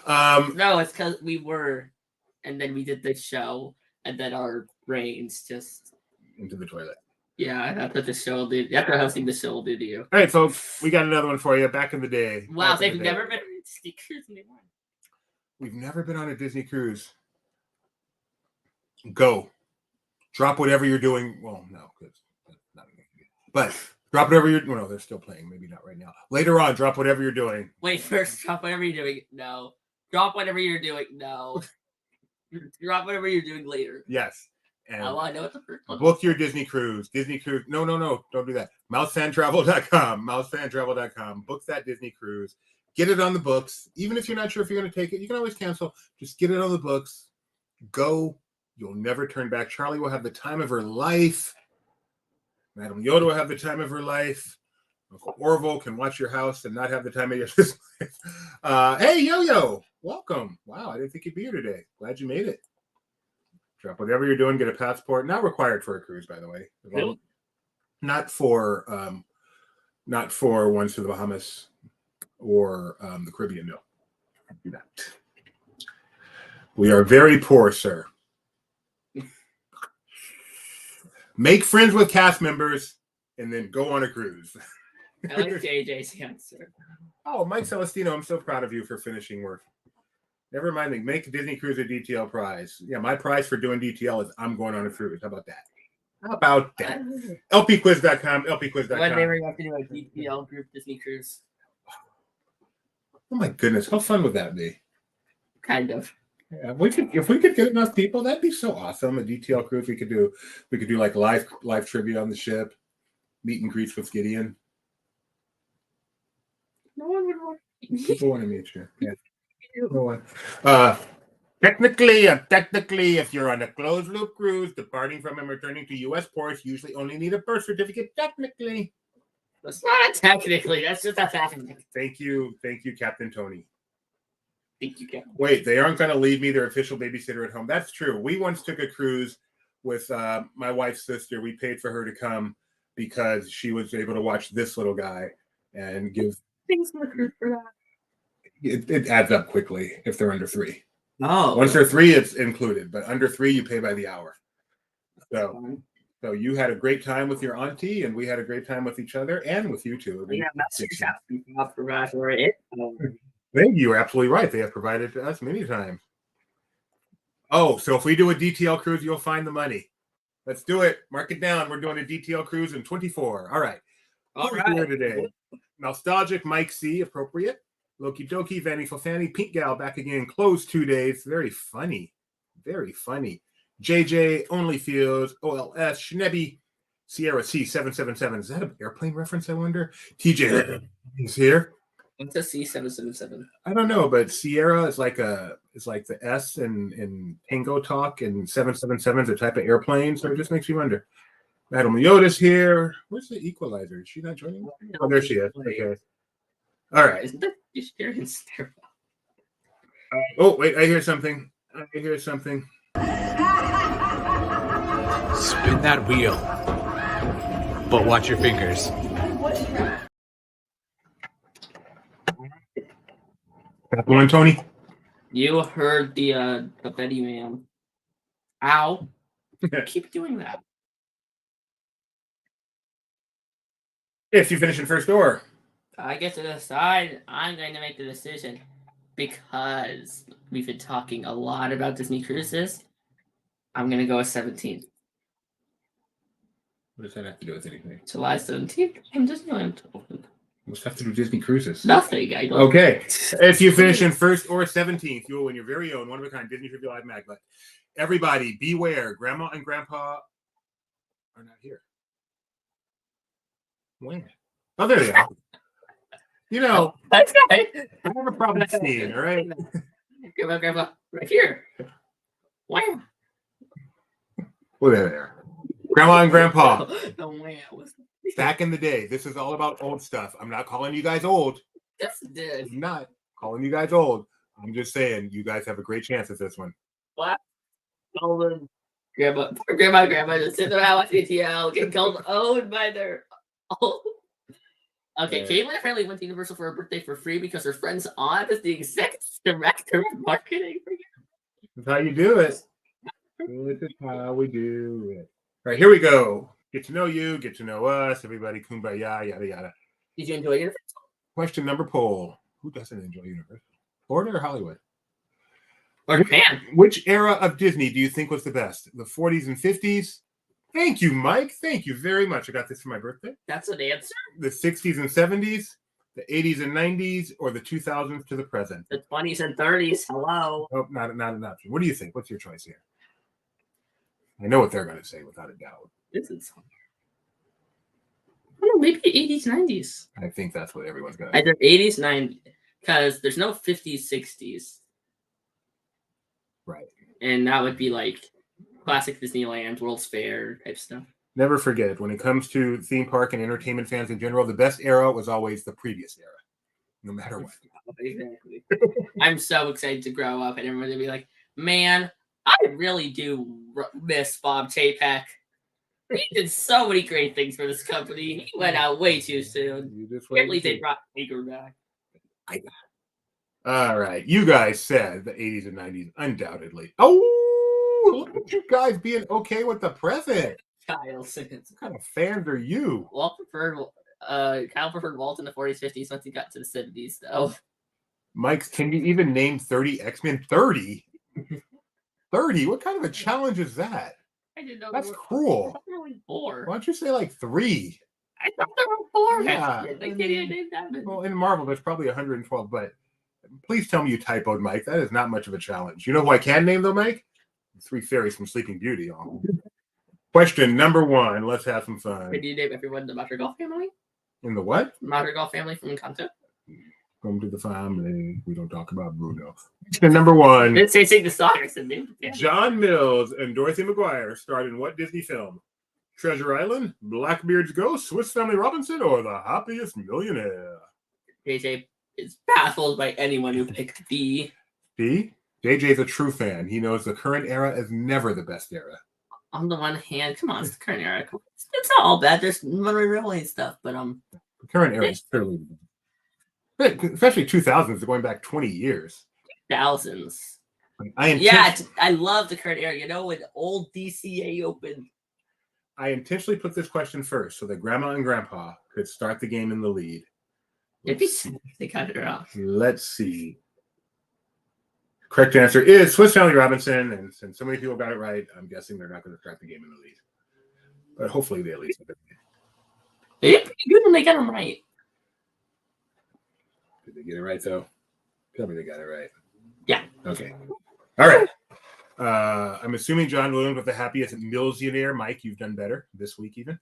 No, it's because we were, and then we did this show, and then our brains just into the toilet. Yeah, after hosting the show, did you? All right, folks, we got another one for you. Back in the day. Wow, they've never been on a Disney cruise anymore. We've never been on a Disney cruise. Go. Drop whatever you're doing. Well, no, because not but drop whatever you're. Well, no, they're still playing. Maybe not right now. Later on, drop whatever you're doing. Wait, first, drop whatever you're doing. No. Drop whatever you're doing. No. Drop whatever you're doing later. Yes. And I want to know what the first one. Book your Disney cruise. Disney cruise. No. Don't do that. Mousefantravel.com. Mousefantravel.com. Book that Disney cruise. Get it on the books. Even if you're not sure if you're going to take it, you can always cancel. Just get it on the books. Go. You'll never turn back. Charlie will have the time of her life. Madam Yoda will have the time of her life. Uncle Orville can watch your house and not have the time of his life. Hey, Yo-Yo, welcome. Wow, I didn't think you'd be here today. Glad you made it. Drop whatever you're doing, get a passport. Not required for a cruise, by the way. Really? Not for ones to the Bahamas or the Caribbean. No, do not. We are very poor, sir. Make friends with cast members and then go on a cruise. I like JJ's answer. Oh, Mike Celestino, I'm so proud of you for finishing work. Never mind, make Disney Cruise a DTL prize. Yeah, my prize for doing DTL is I'm going on a cruise. How about that? How about that? LPquiz.com, LPquiz.com. Whenever you have to do a DTL group Disney cruise. Oh my goodness, how fun would that be? Kind of. Yeah, if we could get enough people, that'd be so awesome. A DTL cruise we could do like live trivia on the ship, meet and greets with Gideon. No one would want People want to meet you. Yeah. No one. Technically, if you're on a closed loop cruise, departing from and returning to U.S. ports, usually only need a birth certificate. Technically. That's not technically. That's just a fact. Thank you, Captain Tony. Thank you, Captain. Wait, they aren't going to leave me their official babysitter at home. That's true. We once took a cruise with my wife's sister. We paid for her to come because she was able to watch this little guy and give. Thanks for the cruise for that. It adds up quickly if they're under 3. Oh. Once they're 3, it's included, but under 3, you pay by the hour. So you had a great time with your auntie, and we had a great time with each other and with you two. Yeah, that's for it. You are absolutely right. They have provided to us many times. Oh, so if we do a DTL cruise, you'll find the money. Let's do it. Mark it down. We're doing a DTL cruise in 24. All right. All right. Here today. Nostalgic Mike C, appropriate. Loki Doki, Vanny Fanny, Pink Gal back again. Closed 2 days. Very funny. Very funny. JJ, Onlyfields, OLS, Schnebby, Sierra C777. Is that an airplane reference, I wonder? TJ is here. What's a C777? I don't know, but Sierra is like the S in Tango talk, and 777 is a type of airplane, so it just makes you wonder. Madam Yoda's here. Where's the equalizer? Is she not joining? Oh, there she is. Okay. All right. Isn't that staring? Oh, wait, I hear something. Spin that wheel. But watch your fingers. Got one, Tony? You heard the Betty man. Ow. Keep doing that. If you finish in first door. I get to decide. I'm going to make the decision because we've been talking a lot about Disney cruises. I'm going to go with 17. What does that have to do with anything? July 17th from Disneyland opened. What's have to do with Disney cruises? Nothing. I don't. Okay. If you finish in first or 17th, you will win your very own one-of-a-kind Disney Trivia Live Mag. But everybody, beware. Grandma and Grandpa are not here. When? Oh, there they are. You know, That's right. I have a problem seeing, all right? Grandma, right here. Wham. Well, there they are. Grandma and Grandpa. The wham was Back in the day. This is all about old stuff. I'm not calling you guys old. just did. I'm not calling you guys old. I'm just saying you guys have a great chance at this one. What? Golden. Grandma just sitting around watching ATL, getting called owned by their old. Okay, Caitlin apparently went to Universal for her birthday for free because her friend's aunt is the executive director of marketing for you. That's how you do it. This is how we do it. All right, here we go. Get to know you, get to know us, everybody, kumbaya, yada, yada. Did you enjoy Universal? Question number poll. Who doesn't enjoy Universal? Florida or Hollywood? Or Japan? Which era of Disney do you think was the best? The 40s and 50s? Thank you, Mike. Thank you very much. I got this for my birthday. That's an answer? The 60s and 70s, the 80s and 90s, or the 2000s to the present? The 20s and 30s. Hello. Oh, not an option. What do you think? What's your choice here? I know what they're going to say without a doubt. This is. I don't know, maybe 80s, 90s. I think that's what everyone's going to say. Either 80s, 90s, because there's no 50s, 60s. Right. And that would be like Classic Disneyland, World's Fair type stuff. Never forget, when it comes to theme park and entertainment fans in general, the best era was always the previous era, no matter what. Exactly. I'm so excited to grow up and everyone's gonna be like, man, I really do miss Bob Chapek. He did so many great things for this company. He went out way too soon. Can't believe they brought Baker back. All right. You guys said the 80s and 90s, undoubtedly. Oh, look at you guys being okay with the present. Kyle Simmons. What kind of fans are you? Kyle preferred Walt in the 40s, 50s once he got to the 70s, though. Mike, can you even name 30 X-Men? 30? 30? What kind of a challenge is that? I didn't know. That's cruel. I thought there were only 4. Why don't you say like 3? I thought there were 4. Yeah. They can't even name that many. Well, in Marvel, there's probably 112, but please tell me you typoed, Mike. That is not much of a challenge. You know who I can name, though, Mike? 3 fairies from Sleeping Beauty. Oh. Question number 1. Let's have some fun. Did you name everyone the Madrigal family? In the what? Madrigal family from Encanto. Come to the family. We don't talk about Bruno. Question number 1. Didn't say sing the song. I said name the family. John Mills and Dorothy McGuire starred in what Disney film? Treasure Island, Blackbeard's Ghost, Swiss Family Robinson, or The Happiest Millionaire? JJ is baffled by anyone who picked B. B? JJ's a true fan. He knows the current era is never the best era. On the one hand, come on, it's the current era. It's not all bad. There's memory railway stuff, but The current era is clearly, especially 2000s, going back 20 years. thousands. I love the current era. You know, when old DCA opened. I intentionally put this question first so that Grandma and Grandpa could start the game in the lead. It'd be they got it wrong. Let's see. Correct answer is Swiss Family Robinson, and since so many people got it right, I'm guessing they're not going to start the game in the lead. But hopefully they at least. They did pretty good when they got them right. Did they get it right though? Tell me they got it right. Yeah. Okay. All right. I'm assuming John Williams with the happiest millionaire. Mike, you've done better this week even.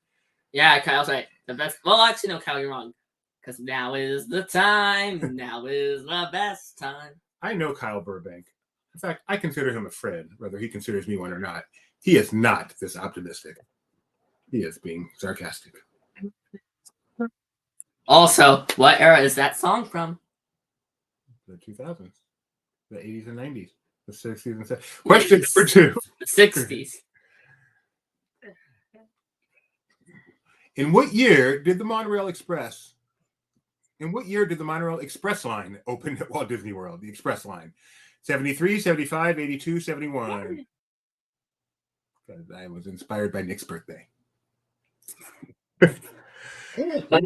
Yeah, Kyle's right. The best. Well, actually, no, Kyle, you're wrong. Because now is the time. Now is the best time. I know Kyle Burbank. In fact, I consider him a friend, whether he considers me one or not. He is not this optimistic. He is being sarcastic. Also, what era is that song from? The 2000s, the 80s and 90s, the 60s and 70s. Question number 2. The 60s. In what year did the Monorail Express line open at Walt Disney World? The Express line. 73, 75, 82, 71. I was inspired by Nick's birthday. What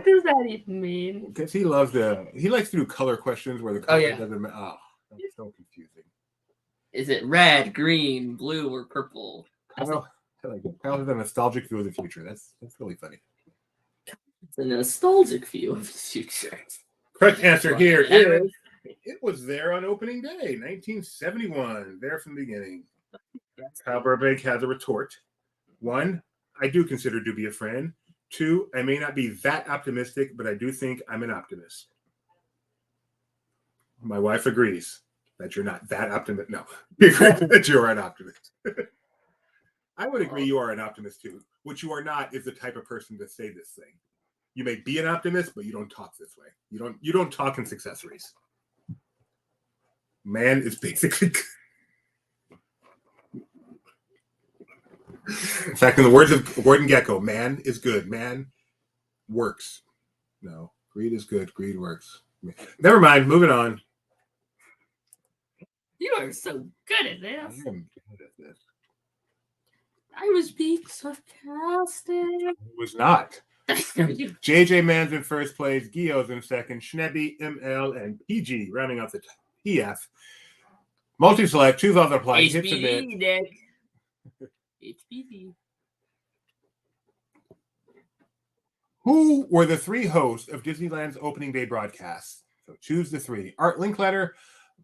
does that even mean? Because he likes to do color questions where the color doesn't matter. Oh, that's so confusing. Is it red, green, blue, or purple? Kyle has a nostalgic view of the future. That's really funny. It's a nostalgic view of the future. Correct answer here is it was there on opening day, 1971. There from the beginning. Kyle Burbank has a retort. 1, I do consider to be a friend. 2, I may not be that optimistic, but I do think I'm an optimist. My wife agrees that you're not that optimistic. No, that you're an optimist. I would agree you are an optimist too. What you are not is the type of person to say this thing. You may be an optimist, but you don't talk this way. You don't talk in successories. Man is basically. In fact, in the words of Gordon Gekko, man is good. Man works. No, greed is good. Greed works. Never mind. Moving on. You are so good at this. I am good at this. I was being sarcastic. It was not. JJ Mann's in first place, Gio's in second, Schnebby, ML, and PG rounding out the PF. Multi-select, choose other apply, hit submit. Nick. HBD. Who were the 3 hosts of Disneyland's opening day broadcasts? So choose the 3. Art Linkletter,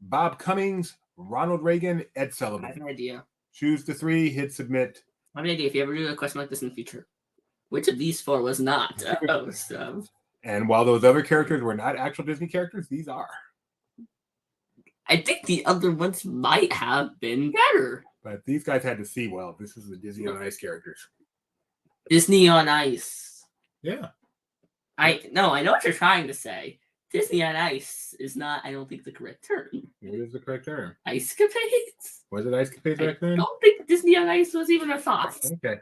Bob Cummings, Ronald Reagan, Ed Sullivan. I have an idea. Choose the 3, hit submit. I have an idea. If you ever do a question like this in the future, which of these 4 was not a host of? And while those other characters were not actual Disney characters, these are. I think the other ones might have been better. But these guys had to see, well, this is the Disney on Ice characters. Disney on Ice. Yeah. I know what you're trying to say. Disney on Ice is not, I don't think, the correct term. What is the correct term? Ice capades? Was it Ice Capades back I then? don't think Disney on Ice was even a thought. Okay.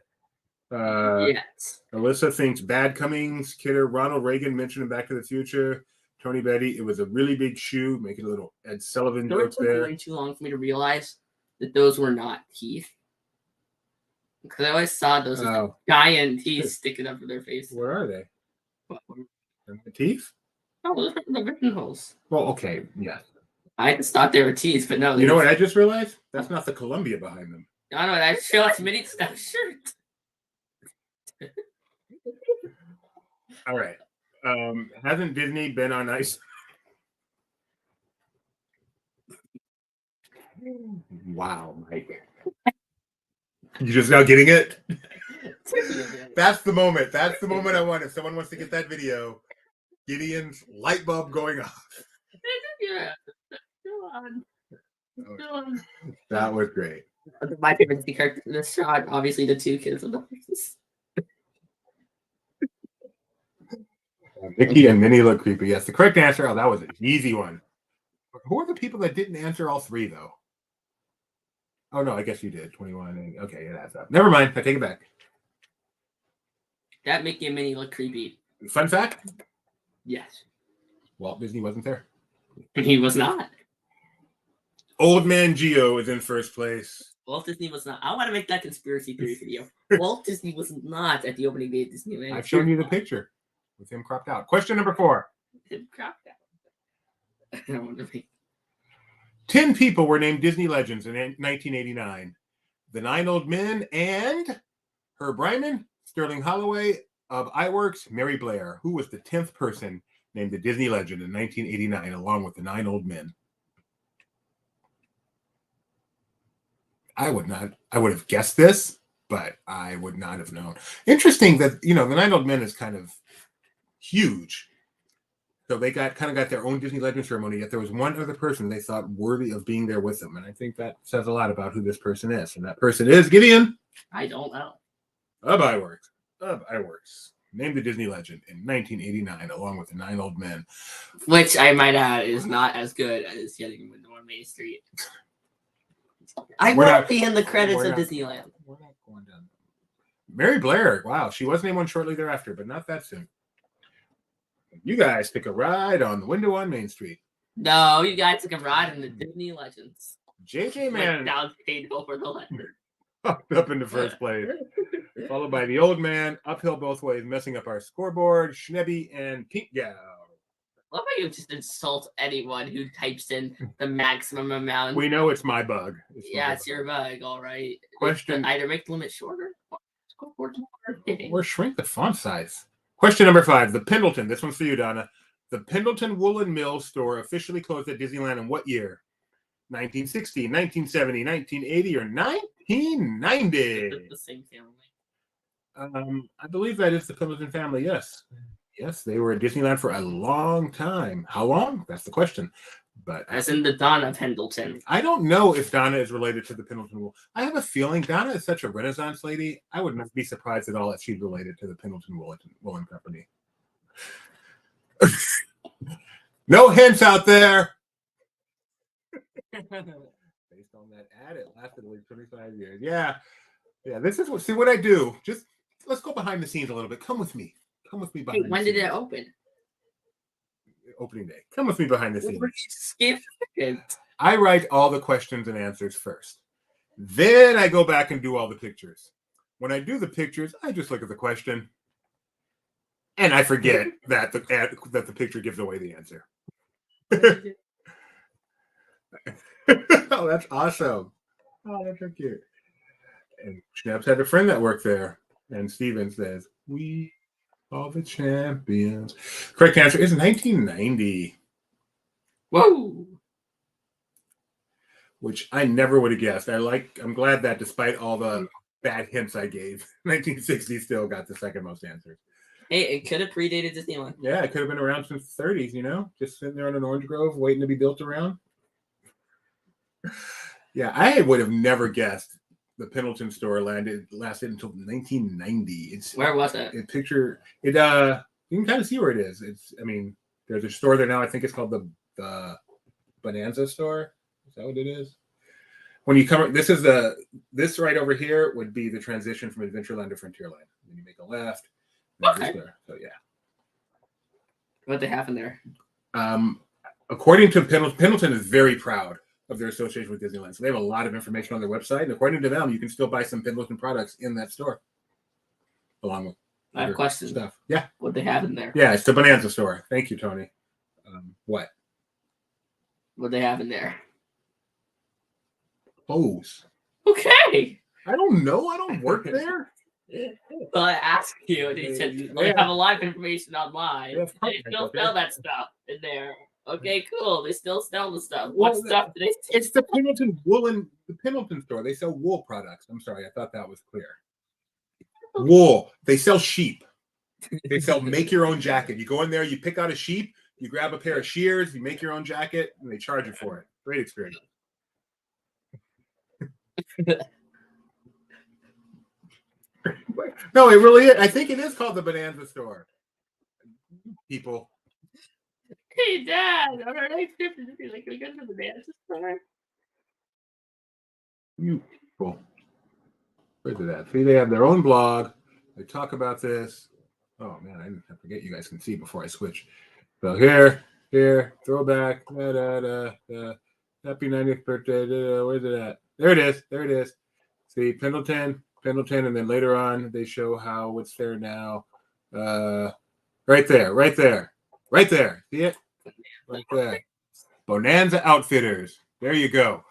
Yes. Alyssa thinks Bad Cummings, Kidder, Ronald Reagan mentioned in Back to the Future. Tony Betty, it was a really big shoe, making a little Ed Sullivan It joke took there. way too long for me to realize that those were not teeth. Because I always saw those as giant teeth sticking up in their face. Where are they? What? The teeth? Oh, those are the vision holes. Well, okay, yes. I just thought they were teeth, but no. You know what I just realized? That's not the Columbia behind them. I don't know. I just realized Minnie just got a shirt. All right. Hasn't Disney been on ice? Wow, Mike. You just now getting it? That's the moment. That's the moment I want. If someone wants to get that video, Gideon's light bulb going off. Yeah. Go on. Go on. That was great. My favorite character in this shot, obviously, the two kids in the horses. Mickey and Minnie look creepy. Yes, the correct answer. Oh, that was an easy one. Who are the people that didn't answer all three, though? Oh, no, I guess you did. 21. Okay, yeah, that's up. Never mind. I take it back. That Mickey and Minnie look creepy. Fun fact? Yes. Walt Disney wasn't there. He was not. Old Man Geo is in first place. Walt Disney was not. I want to make that conspiracy theory video. Walt Disney was not at the opening day of Disneyland. I've shown you the picture with him cropped out. Question number 4. Him cropped out. I don't want to make 10 people were named Disney legends in 1989. The 9 Old Men and Herb Ryman, Sterling Holloway of iWorks, Mary Blair. Who was the 10th person named the Disney legend in 1989 along with the 9 Old Men? I would have guessed this, but I would not have known. Interesting that, the 9 Old Men is kind of huge. So they got their own Disney Legend ceremony, yet there was one other person they thought worthy of being there with them. And I think that says a lot about who this person is. And that person is Gideon. I don't know. Of iWorks. Named the Disney Legend in 1989, along with the 9 Old Men. Which I might add is not as good as Getting Window on Main Street. I won't be in the credits of Disneyland. We're not going down. Mary Blair. Wow, she was named one shortly thereafter, but not that soon. You guys took a ride on the window on Main Street. No, you guys took a ride in the Disney Legends. JJ Man down paid over the letter. up into first place, followed by the Old Man, uphill both ways, messing up our scoreboard, Schnebby, and Pink Gal. Love how you just insult anyone who types in the maximum amount. We know it's my bug. It's your bug, all right. Question: either make the limit shorter or shrink the font size. Question number 5. The Pendleton. This one's for you, Donna. The Pendleton Woolen Mill store officially closed at Disneyland in what year? 1960, 1970, 1980, or 1990? The same family. I believe that is the Pendleton family, yes. Yes, they were at Disneyland for a long time. How long? That's the question. But as in the Donna Pendleton. I don't know if Donna is related to the Pendleton Wool. I have a feeling Donna is such a Renaissance lady. I would not be surprised at all if she's related to the Pendleton Woolen Company. No hints out there. Based on that ad, it lasted only 25 years. Yeah. This is what I do. Just let's go behind the scenes a little bit. Come with me. Come with me behind. When did it open? Opening day. Come with me behind the scenes. I write all the questions and answers first. Then I go back and do all the pictures. When I do the pictures, I just look at the question. And I forget that the picture gives away the answer. Oh, that's awesome. Oh, that's so cute. And Schnaps had a friend that worked there. And Steven says, we are the champions. Correct answer is 1990. Whoa. Which I never would have guessed. I'm glad that despite all the bad hints I gave, 1960 still got the second most answers. Hey, it could have predated Disneyland. Yeah, it could have been around since the 30s, just sitting there in an orange grove waiting to be built around. Yeah, I would have never guessed the Pendleton store lasted until 1990. Where was it? You can kind of see where it is. There's a store there now. I think it's called the Bonanza store. Is that what it is? When you come, this right over here would be the transition from Adventureland to Frontierland. Then you make a left. Okay. So yeah. What they have in there? According to Pendleton is very proud of their association with Disneyland. So they have a lot of information on their website. And according to them, you can still buy some Pendleton products in that store. Along with I have questions. Stuff. Yeah. What they have in there? Yeah, it's the Bonanza store. Thank you, Tony. What? What they have in there? Clothes. Okay. I don't know. I don't work there. Well, I asked you, and he said they have a lot of information online. They still sell that stuff in there. Okay, cool. They still sell the stuff. What stuff do they sell? It's the Pendleton store. They sell wool products. I'm sorry, I thought that was clear. Wool. They sell sheep. They sell make your own jacket. You go in there, you pick out a sheep, you grab a pair of shears, you make your own jacket, and they charge you for it. Great experience. No, it really is. I think it is called the Bonanza store. People. Hey, Dad, on our next trip, can we go to the Bonanza store? You people. Where's it at? See, they have their own blog. They talk about this. Oh man, I forget you guys can see before I switch. So here, throwback. Happy 90th birthday. Where's it at? There it is. See, Pendleton, and then later on they show how it's there now. Right there. See it? Right there. Bonanza Outfitters. There you go.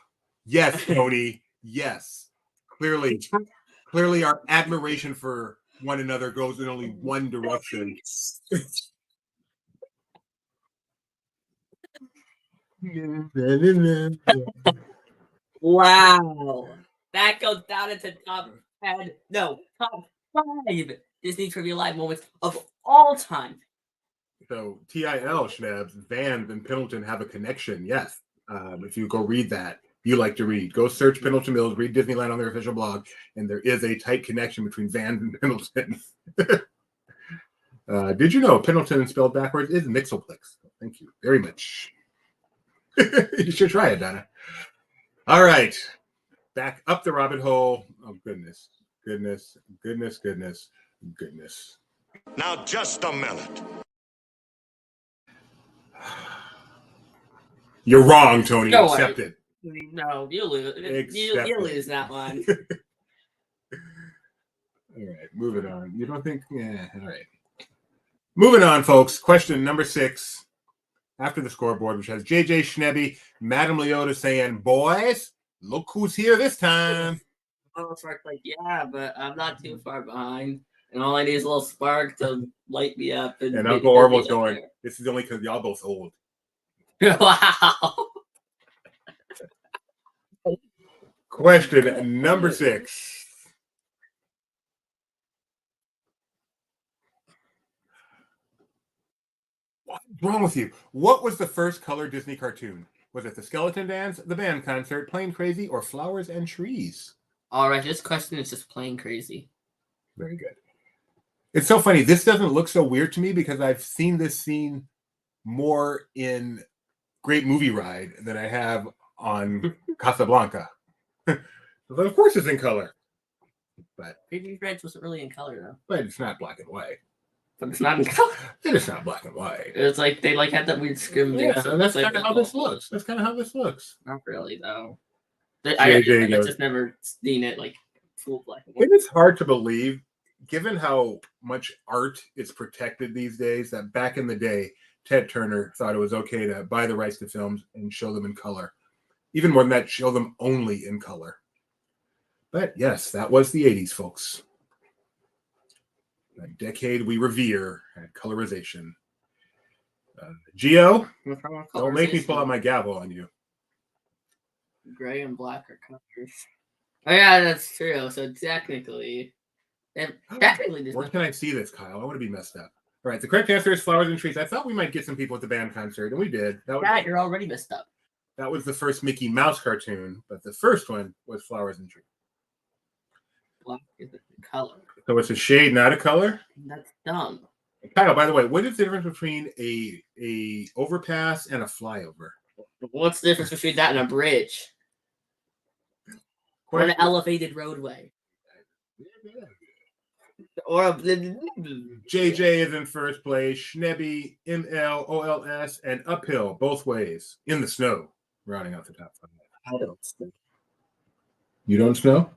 Yes, Tony. Yes. Clearly our admiration for one another goes in only one direction. Wow. That goes down into top 5 Disney Trivia Live moments of all time. So TIL, Schnebs, Van and Pendleton have a connection. Yes. If you go read that, you like to read, go search Pendleton Mills, read Disneyland on their official blog, and there is a tight connection between Van and Pendleton. Did you know Pendleton spelled backwards is Mixoplex? Thank you very much. You should try it, Donna. All right. Back up the rabbit hole. Oh, goodness. Now, just a minute. You're wrong, Tony. Go Accept away. it. No, you lose. You lose that one. All right, moving on. You don't think? Yeah, all right. Moving on, folks. Question number 6. After the scoreboard, which has JJ Schnebby, Madame Leota saying, "Boys, look who's here this time." Oh, Spark's like, yeah, but I'm not too far behind. And all I need is a little spark to light me up. And Uncle Orville's going, "This is only because y'all both old." Wow. Question number 6. What's wrong with you? What was the first color Disney cartoon? Was it the Skeleton Dance, the band concert, Plain Crazy, or Flowers and Trees? All right, this question is just plain crazy. Very good. It's so funny. This doesn't look so weird to me because I've seen this scene more in Great Movie Ride than I have on Casablanca. But of course it's in color. But Baby Reds wasn't really in color though. But it's not black and white. But it's not in color. It is not black and white. It's like they had that weird scrim. Yeah, so that's kind of how this looks. Not really though. I just never seen it like full black and white. It is hard to believe, given how much art is protected these days, that back in the day, Ted Turner thought it was okay to buy the rights to films and show them in color. Even more than that, show them only in color. But yes, that was the 80s, folks. A decade we revere at colorization. Gio, don't make me pull out my gavel on you. Gray and black are colors. Oh yeah, that's true. So technically, where can I see this, Kyle? I want to be messed up. All right, the correct answer is Flowers and Trees. I thought we might get some people at the band concert, and we did. You're already messed up. That was the first Mickey Mouse cartoon, but the first one was Flowers and Trees. Black is the color. So it's a shade, not a color? That's dumb. Kyle, by the way, what is the difference between a overpass and a flyover? What's the difference between that and a bridge? Or an elevated roadway? Or a... JJ is in first place. Schnebby, MLOLS, and Uphill, both ways, in the snow, rounding out the top five. I don't snow. You don't snow?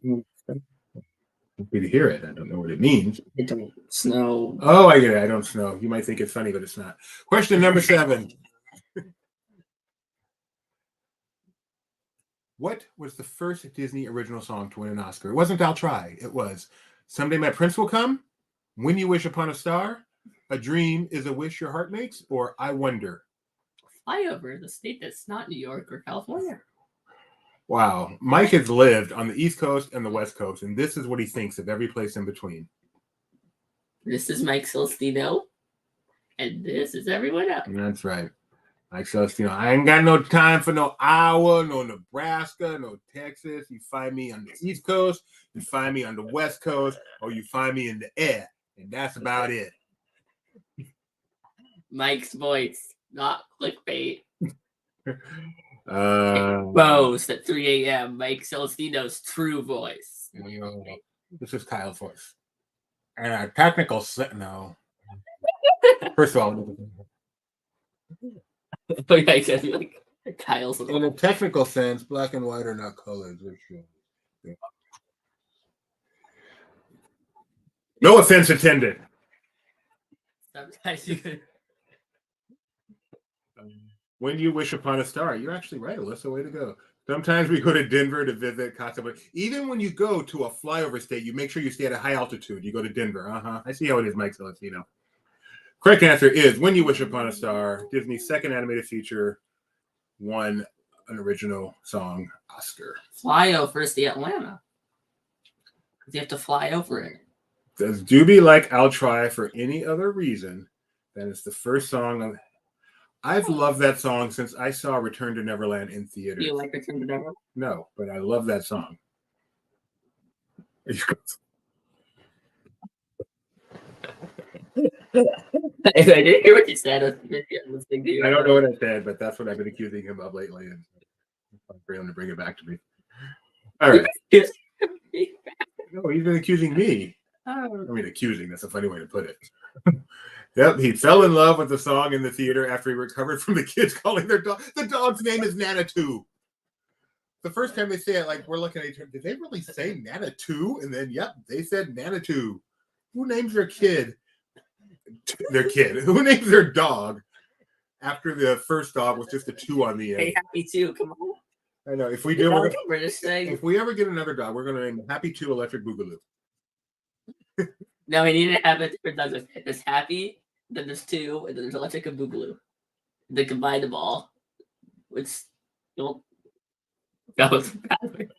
Happy to hear it. I don't know what it means. It don't snow. Oh, I get it. I don't snow. You might think it's funny, but it's not. Question number 7. What was the first Disney original song to win an Oscar? It wasn't I'll Try. It was Someday My Prince Will Come, When You Wish Upon a Star, A Dream is a Wish Your Heart Makes, or I Wonder. Flyover, the state that's not New York or California. Wow. Mike has lived on the East Coast and the West Coast, and this is what he thinks of every place in between. This is Mike Celestino, and this is everyone else. That's right. Mike Celestino. I ain't got no time for no Iowa, no Nebraska, no Texas. You find me on the East Coast, you find me on the West Coast, or you find me in the air, and that's about it. Mike's voice, not clickbait. Boast at 3 a.m. Mike Celestino's true voice. This is Kyle's voice. And a technical no. First of all, Like Kyle's. in a technical sense, black and white are not colors. Yeah. No offense intended. Sometimes you could. When you wish upon a star, you're actually right, Alyssa. Way to go. Sometimes we go to Denver to visit Casa. Even when you go to a flyover state, you make sure you stay at a high altitude. You go to Denver. I see how it is, Mike Celestino. Correct answer is When You Wish Upon a Star. Disney's second animated feature won an original song Oscar. Flyover is the Atlanta. Because you have to fly over it. Does Doobie like I'll Try for any other reason than it's the first song of... I've loved that song since I saw Return to Neverland in theaters. Do you like Return to Neverland? No, but I love that song. I didn't hear what you said. I was listening to you. I don't know what I said, but that's what I've been accusing him of lately, and I'm for him to bring it back to me. All right. No, he's been accusing me. I mean, accusing. That's a funny way to put it. Yep, he fell in love with the song in the theater after he recovered from the kids calling their dog. The dog's name is Nana2. The first time they say it, like, we're looking at each other. Did they really say Nana2? And then, yep, they said Nana2. Who names their kid? Who names their dog after the first dog was just a 2 on the end? Hey, Happy 2, come on. I know. If we do, British thing. If we ever get another dog, we're going to name Happy 2 Electric Boogaloo. No, we need to have a different dogs. There's Happy, then there's 2, and then there's Electric and Boogaloo. They combine them all. Which don't go badly.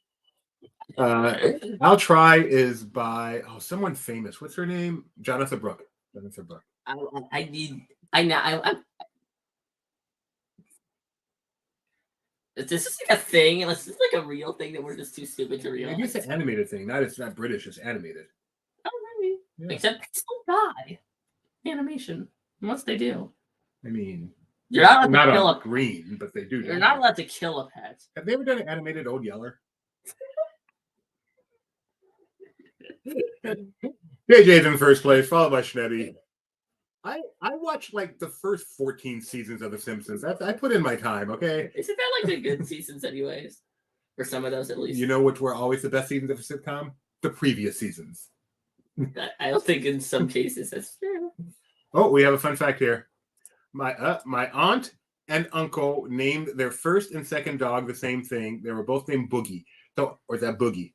I'll Try is by someone famous. What's her name? Jonathan Brooke. This is like a thing. This is like a real thing that we're just too stupid to realize. Maybe it's an animated thing. It's not British. It's animated. Oh, maybe. Yeah. Except they still die. Animation. Once they do. I mean, you're not allowed to kill a green, but they do. You're not allowed to kill a pet. Have they ever done an animated Old Yeller? JJ's in first place, followed by Schnebby. I watched like the first 14 seasons of The Simpsons. I put in my time, okay? Isn't that like the good seasons anyways? For some of those at least. You know which were always the best seasons of a sitcom? The previous seasons. I don't think in some cases that's true. Oh, we have a fun fact here. My aunt and uncle named their first and second dog the same thing. They were both named Boogie. So, or is that Boogie?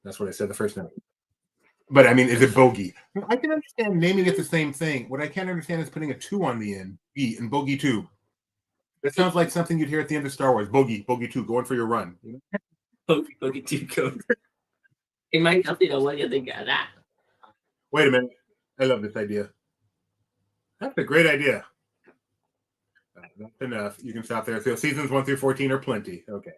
That's what I said the first time. But I mean, is it Bogey? I can understand naming it the same thing. What I can't understand is putting a 2 on the end. B and Bogey 2. That sounds like something you'd hear at the end of Star Wars. Bogey 2, going for your run. Bogey 2, go. It might not, what do you think of that? Wait a minute. I love this idea. That's a great idea. That's enough. You can stop there. So seasons 1 through 14 are plenty. Okay.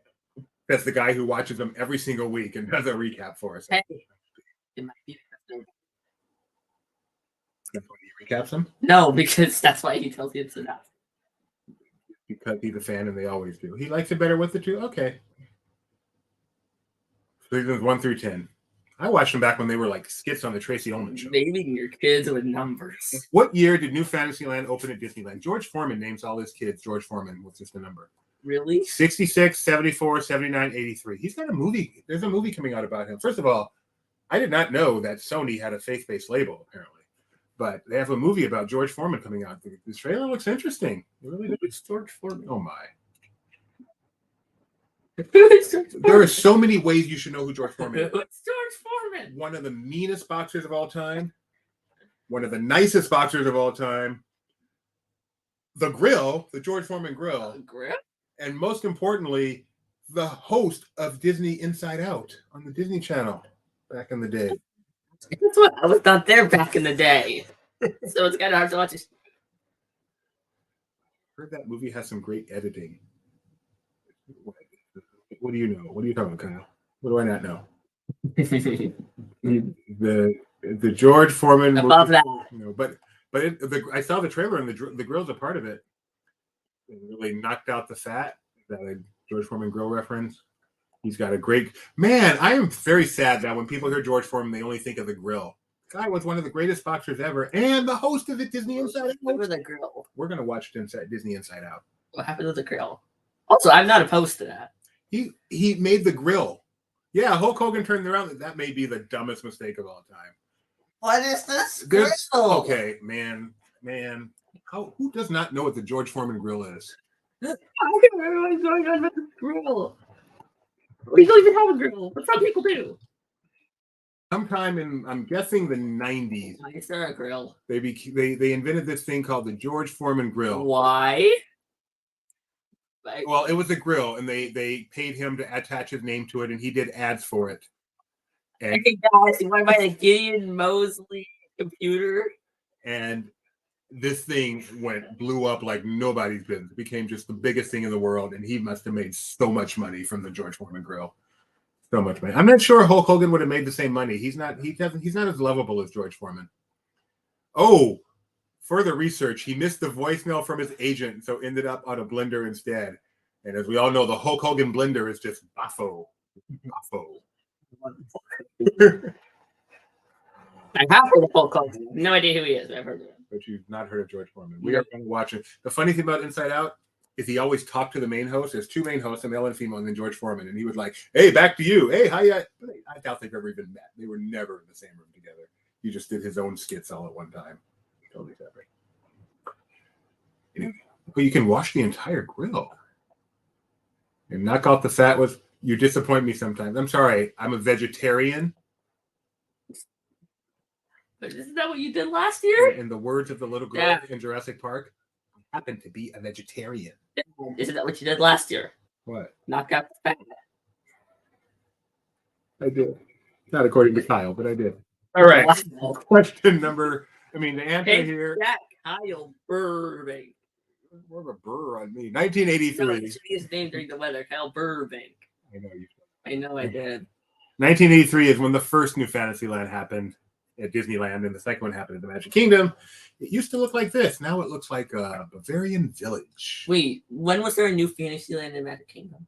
That's the guy who watches them every single week and does a recap for us. Hey, it might be That's why he recaps them? no, because that's why he tells you it's enough. Because he's a fan and they always do. He likes it better with the two? Okay. Seasons 1 through 10. I watched them back when they were like skits on the Tracy Ullman show. Naming your kids with numbers. What year did New Fantasyland open at Disneyland? George Foreman names all his kids George Foreman with just a number. Really? 66, 74, 79, 83. He's got a movie. There's a movie coming out about him. First of all, I did not know that Sony had a faith-based label, apparently. But they have a movie about George Foreman coming out. This trailer looks interesting. It really does. It's George Foreman. Oh, my. It's George Foreman. There are so many ways you should know who George Foreman is. It's George Foreman. One of the meanest boxers of all time. One of the nicest boxers of all time. The grill, the George Foreman grill. Grill? And most importantly, the host of Disney Inside Out on the Disney Channel back in the day. That's what I was not there back in the day. So it's kind of hard to watch it. Heard that movie has some great editing. What do you know? What are you talking about, Kyle? What do I not know? The George Foreman Above movie, that. you know, but I saw the trailer and the grill's a part of it. It really knocked out the fat. That a George Foreman grill reference. He's got a great man. I am very sad that when people hear George Foreman, they only think of the grill. The guy was one of the greatest boxers ever, and the host of it, Disney Inside Out. What was the grill? We're gonna watch Disney Inside Out. What happened with the grill? Also, I'm not opposed to that. He made the grill. Yeah, Hulk Hogan turned around. That may be the dumbest mistake of all time. What is this Okay, man. Who does not know what the George Foreman grill is? Everyone's going on with the grill. We don't even have a grill, but some people do. Sometime in, I'm guessing, the 90s, Why is there a grill? they invented this thing called the George Foreman grill. Why? Well, it was a grill, and they paid him to attach his name to it, and he did ads for it. And Hey guys, you want to buy the Gideon Mosley computer? and this thing blew up like nobody's business. It became just the biggest thing in the world, and he must have made so much money from the George Foreman grill. So much money. I'm not sure Hulk Hogan would have made the same money. He's not as lovable as George Foreman. Oh, further research, he missed the voicemail from his agent, so ended up on a blender instead. And as we all know, the Hulk Hogan blender is just baffo. I have heard of Hulk Hogan. No idea who he is. I've heard of him. But you've not heard of George Foreman. We are going to watch it. The funny thing about Inside Out is he always talked to the main host. There's two main hosts, a male and female, and then George Foreman. And he would like, hey, back to you. Hey, how you? I doubt they've ever even met. They were never in the same room together. He just did his own skits all at one time. Totally separate. Anyway, but you can wash the entire grill and knock out the fat with. You disappoint me sometimes. I'm sorry. I'm a vegetarian. But isn't that what you did last year? In the words of the little girl in Jurassic Park, I happen to be a vegetarian. Isn't that what you did last year? What? Knock out the fat. I did. Not according to Kyle, but I did. All right. Question number. The answer here. Jack Kyle Burbank. More of a burr on me. 1983. No, his name during the weather. Kyle Burbank. I know you. I know I did. 1983 is when the first New Fantasyland happened at Disneyland, and the second one happened at the Magic Kingdom. It used to look like this. Now it looks like a Bavarian village. Wait, when was there a new Fantasyland in Magic Kingdom?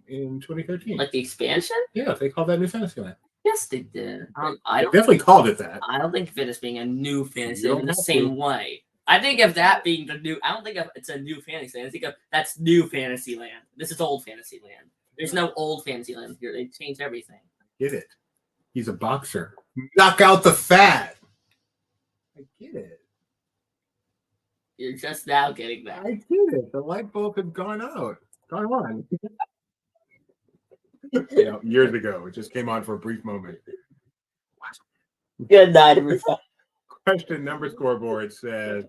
In 2013. Like the expansion? Yeah, they called that New Fantasyland. Yes, they did. I They don't definitely called it that. I don't think of it as being a new You Fantasyland don't in the have same to. way. I think of that being the new. I don't think of it's a new Fantasyland. I think of that's new Fantasyland. This is old Fantasyland. There's no old Fantasyland here. They changed everything. Get it. He's a boxer. Knock out the fat. I get it. You're just now getting that. I get it. The light bulb had gone out. Gone on. Years ago. It just came on for a brief moment. Good night, everybody. Question number scoreboard says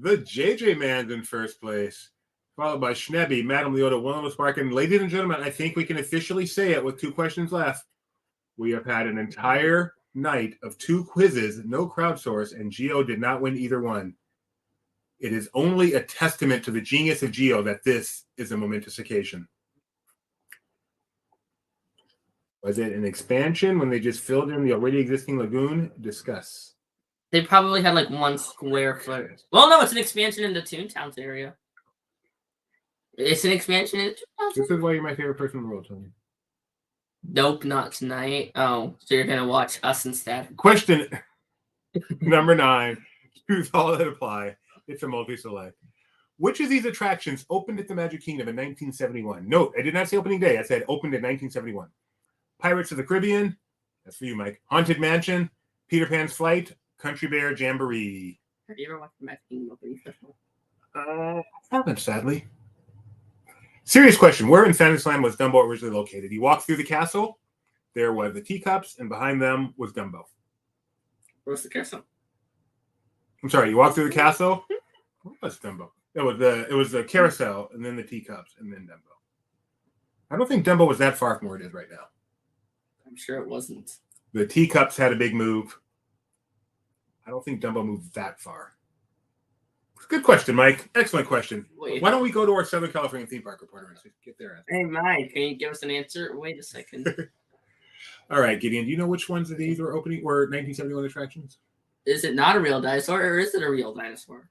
the JJ Man's in first place, followed by Schnebby, Madam Leota, Willem Spark, and ladies and gentlemen, I think we can officially say it with 2 questions left. We have had an entire night of 2 quizzes, no crowdsource, and Gio did not win either one. It is only a testament to the genius of Geo that this is a momentous occasion. Was it an expansion when they just filled in the already existing lagoon? Discuss. They probably had like 1 square foot. Well, no, it's an expansion in the Toontown area. It's an expansion in Toontown. This is why you're my favorite person in the world, Tony. Nope, not tonight. Oh, so you're gonna watch us instead. Question number 9. Choose all that apply. It's a multi-select. Which of these attractions opened at the Magic Kingdom in 1971? Note, I did not say opening day. I said opened in 1971. Pirates of the Caribbean. That's for you, Mike. Haunted Mansion. Peter Pan's Flight. Country Bear Jamboree. Have you ever watched the Magic Kingdom opening special? I haven't, sadly. Serious question. Where in Fantasyland was Dumbo originally located? You walk through the castle. There were the teacups, and behind them was Dumbo. Where's the castle? I'm sorry. You walk through the castle. Where was Dumbo? It was the carousel, and then the teacups, and then Dumbo. I don't think Dumbo was that far from where it is right now. I'm sure it wasn't. The teacups had a big move. I don't think Dumbo moved that far. Good question, Mike. Excellent question. Wait. Why don't we go to our Southern California theme park reporter and get their answer? Hey, Mike, can you give us an answer? Wait a second. All right, Gideon. Do you know which ones of these were 1971 attractions? Is it not a real dinosaur, or is it a real dinosaur?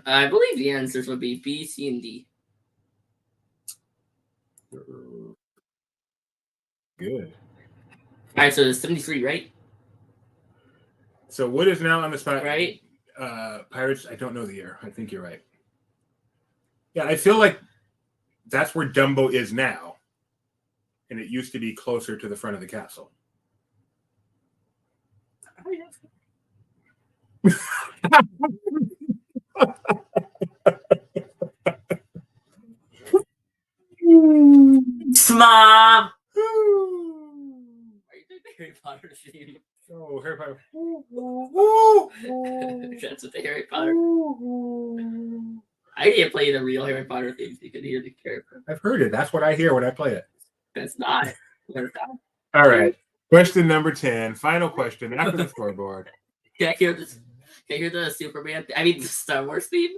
I believe the answers would be B, C, and D. Good. All right, so it's 73, right? So what is now on the spot? Right. Pirates. I don't know the year. I think you're right. Yeah, I feel like that's where Dumbo is now, and it used to be closer to the front of the castle. Mom. Are you doing the Harry Potter theme? Oh, Harry Potter. That's what the Harry Potter. I can't play the real Harry Potter theme so you can hear the character. I've heard it. That's what I hear when I play it. That's not. All right. Question number 10. Final question after the scoreboard. Can I hear this? Can I hear the Superman? The Star Wars theme.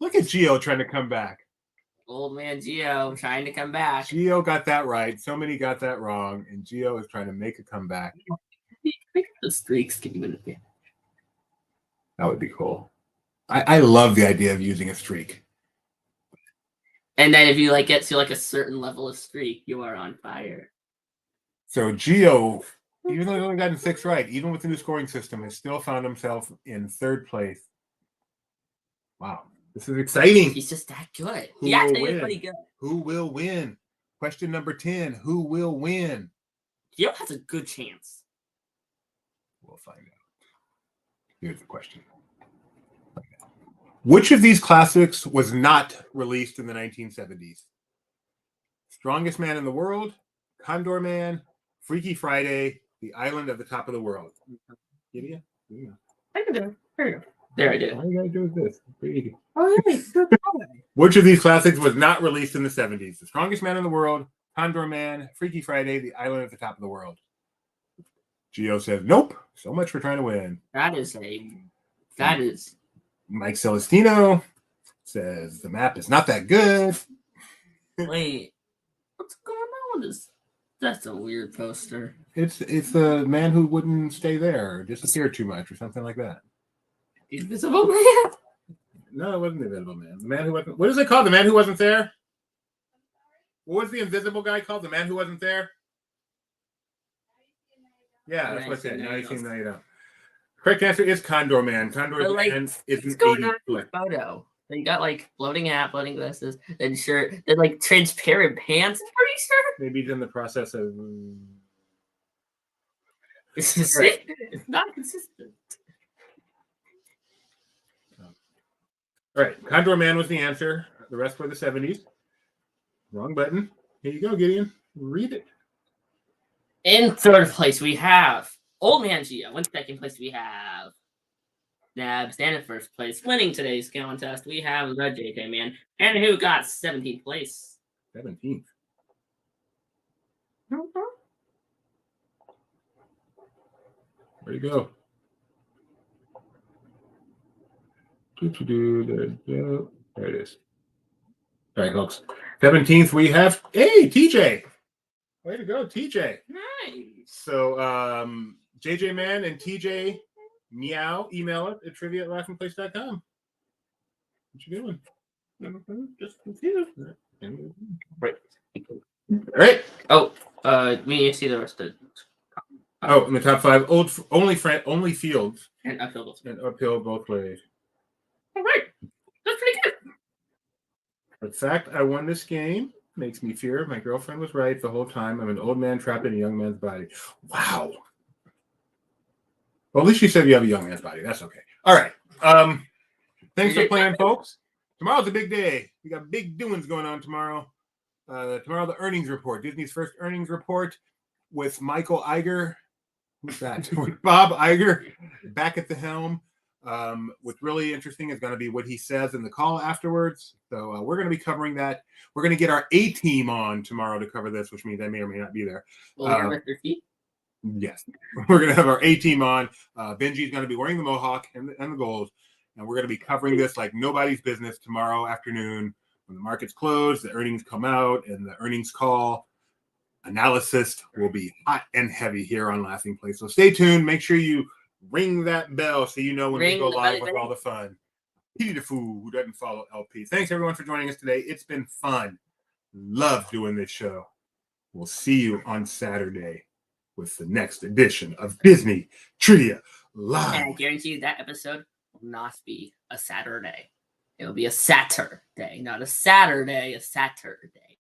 Look at Geo trying to come back. Old man Geo trying to come back. Geo got that right. So many got that wrong, and Geo is trying to make a comeback. The streaks can even. That would be cool. I love the idea of using a streak. And then if you get to a certain level of streak, you are on fire. So Geo, even though he only gotten 6 right, even with the new scoring system, has still found himself in 3rd place. Wow. This is exciting. He's just that good. Who He actually will is win? pretty good. Who will win? Question number 10. Who will win? Geo has a good chance. We'll find out. Here's the question. Which of these classics was not released in the 1970s? Strongest Man in the World, Condor Man, Freaky Friday, The Island at the Top of the World. Gideon? Yeah. I can do it. There you go. There, I did it. All you gotta do is this. Pretty easy. Oh, yeah. Which of these classics was not released in the 70s? The Strongest Man in the World, Condor Man, Freaky Friday, The Island at the Top of the World. Geo says, nope. So much for trying to win. That is. Mike Celestino says the map is not that good. Wait, what's going on with this? That's a weird poster. It's the man who wouldn't stay there or disappear too much or something like that. Invisible Man? No, it wasn't the Invisible Man. The man who wasn't. What is it called? The man who wasn't there? What was the invisible guy called? The man who wasn't there? Yeah, that's what I said. Now you see, now you don't. Correct answer is Condor Man. Condor Man is what's an going 80s on with flick. the photo? Then you got floating hat, floating glasses, then shirt, then transparent pants. Pretty sure. Maybe he's in the process of. It's not consistent. All right, Condor Man was the answer. The rest were the 70s. Wrong button. Here you go, Gideon. Read it. In 3rd place, we have Old Man Geo. In 2nd place, we have Nabs. And in 1st place, winning today's contest, we have the JK Man. And who got 17th place? 17th. Where'd he go? There it is. All right, folks. 17th, we have TJ. Way to go, TJ. Nice. So JJ Man and TJ Meow, email it at trivia@laughingplace.com. What you doing? Just confused. Right. All right. Oh, we need to see the rest of Oh, in the top 5, only fields and uphill. and uphill both ways. All right. That's pretty good. The fact I won this game makes me fear my girlfriend was right the whole time. I'm an old man trapped in a young man's body. Wow. Well, at least you said you have a young man's body. That's okay. All right. Thanks for playing, folks. Tomorrow's a big day. We got big doings going on tomorrow. Tomorrow, the earnings report. Disney's first earnings report with Michael Iger. Who's that? With Bob Iger back at the helm. What's really interesting is going to be what he says in the call afterwards. So we're going to be covering that. We're going to get our A team on tomorrow to cover this, which means I may or may not be there. Yes, we're going to have our A team on. Benji's going to be wearing the mohawk and the gold, and we're going to be covering this like nobody's business tomorrow afternoon when the markets close, the earnings come out, and the earnings call analysis will be hot and heavy here on Laughing Place. So stay tuned. Make sure you ring that bell so you know when we go live with all the fun. Petey the Fool, who doesn't follow LP. Thanks, everyone, for joining us today. It's been fun. Love doing this show. We'll see you on Saturday with the next edition of Disney Trivia Live. And I guarantee you that episode will not be a Saturday. It'll be a Saturday, not a Saturday, a Saturday.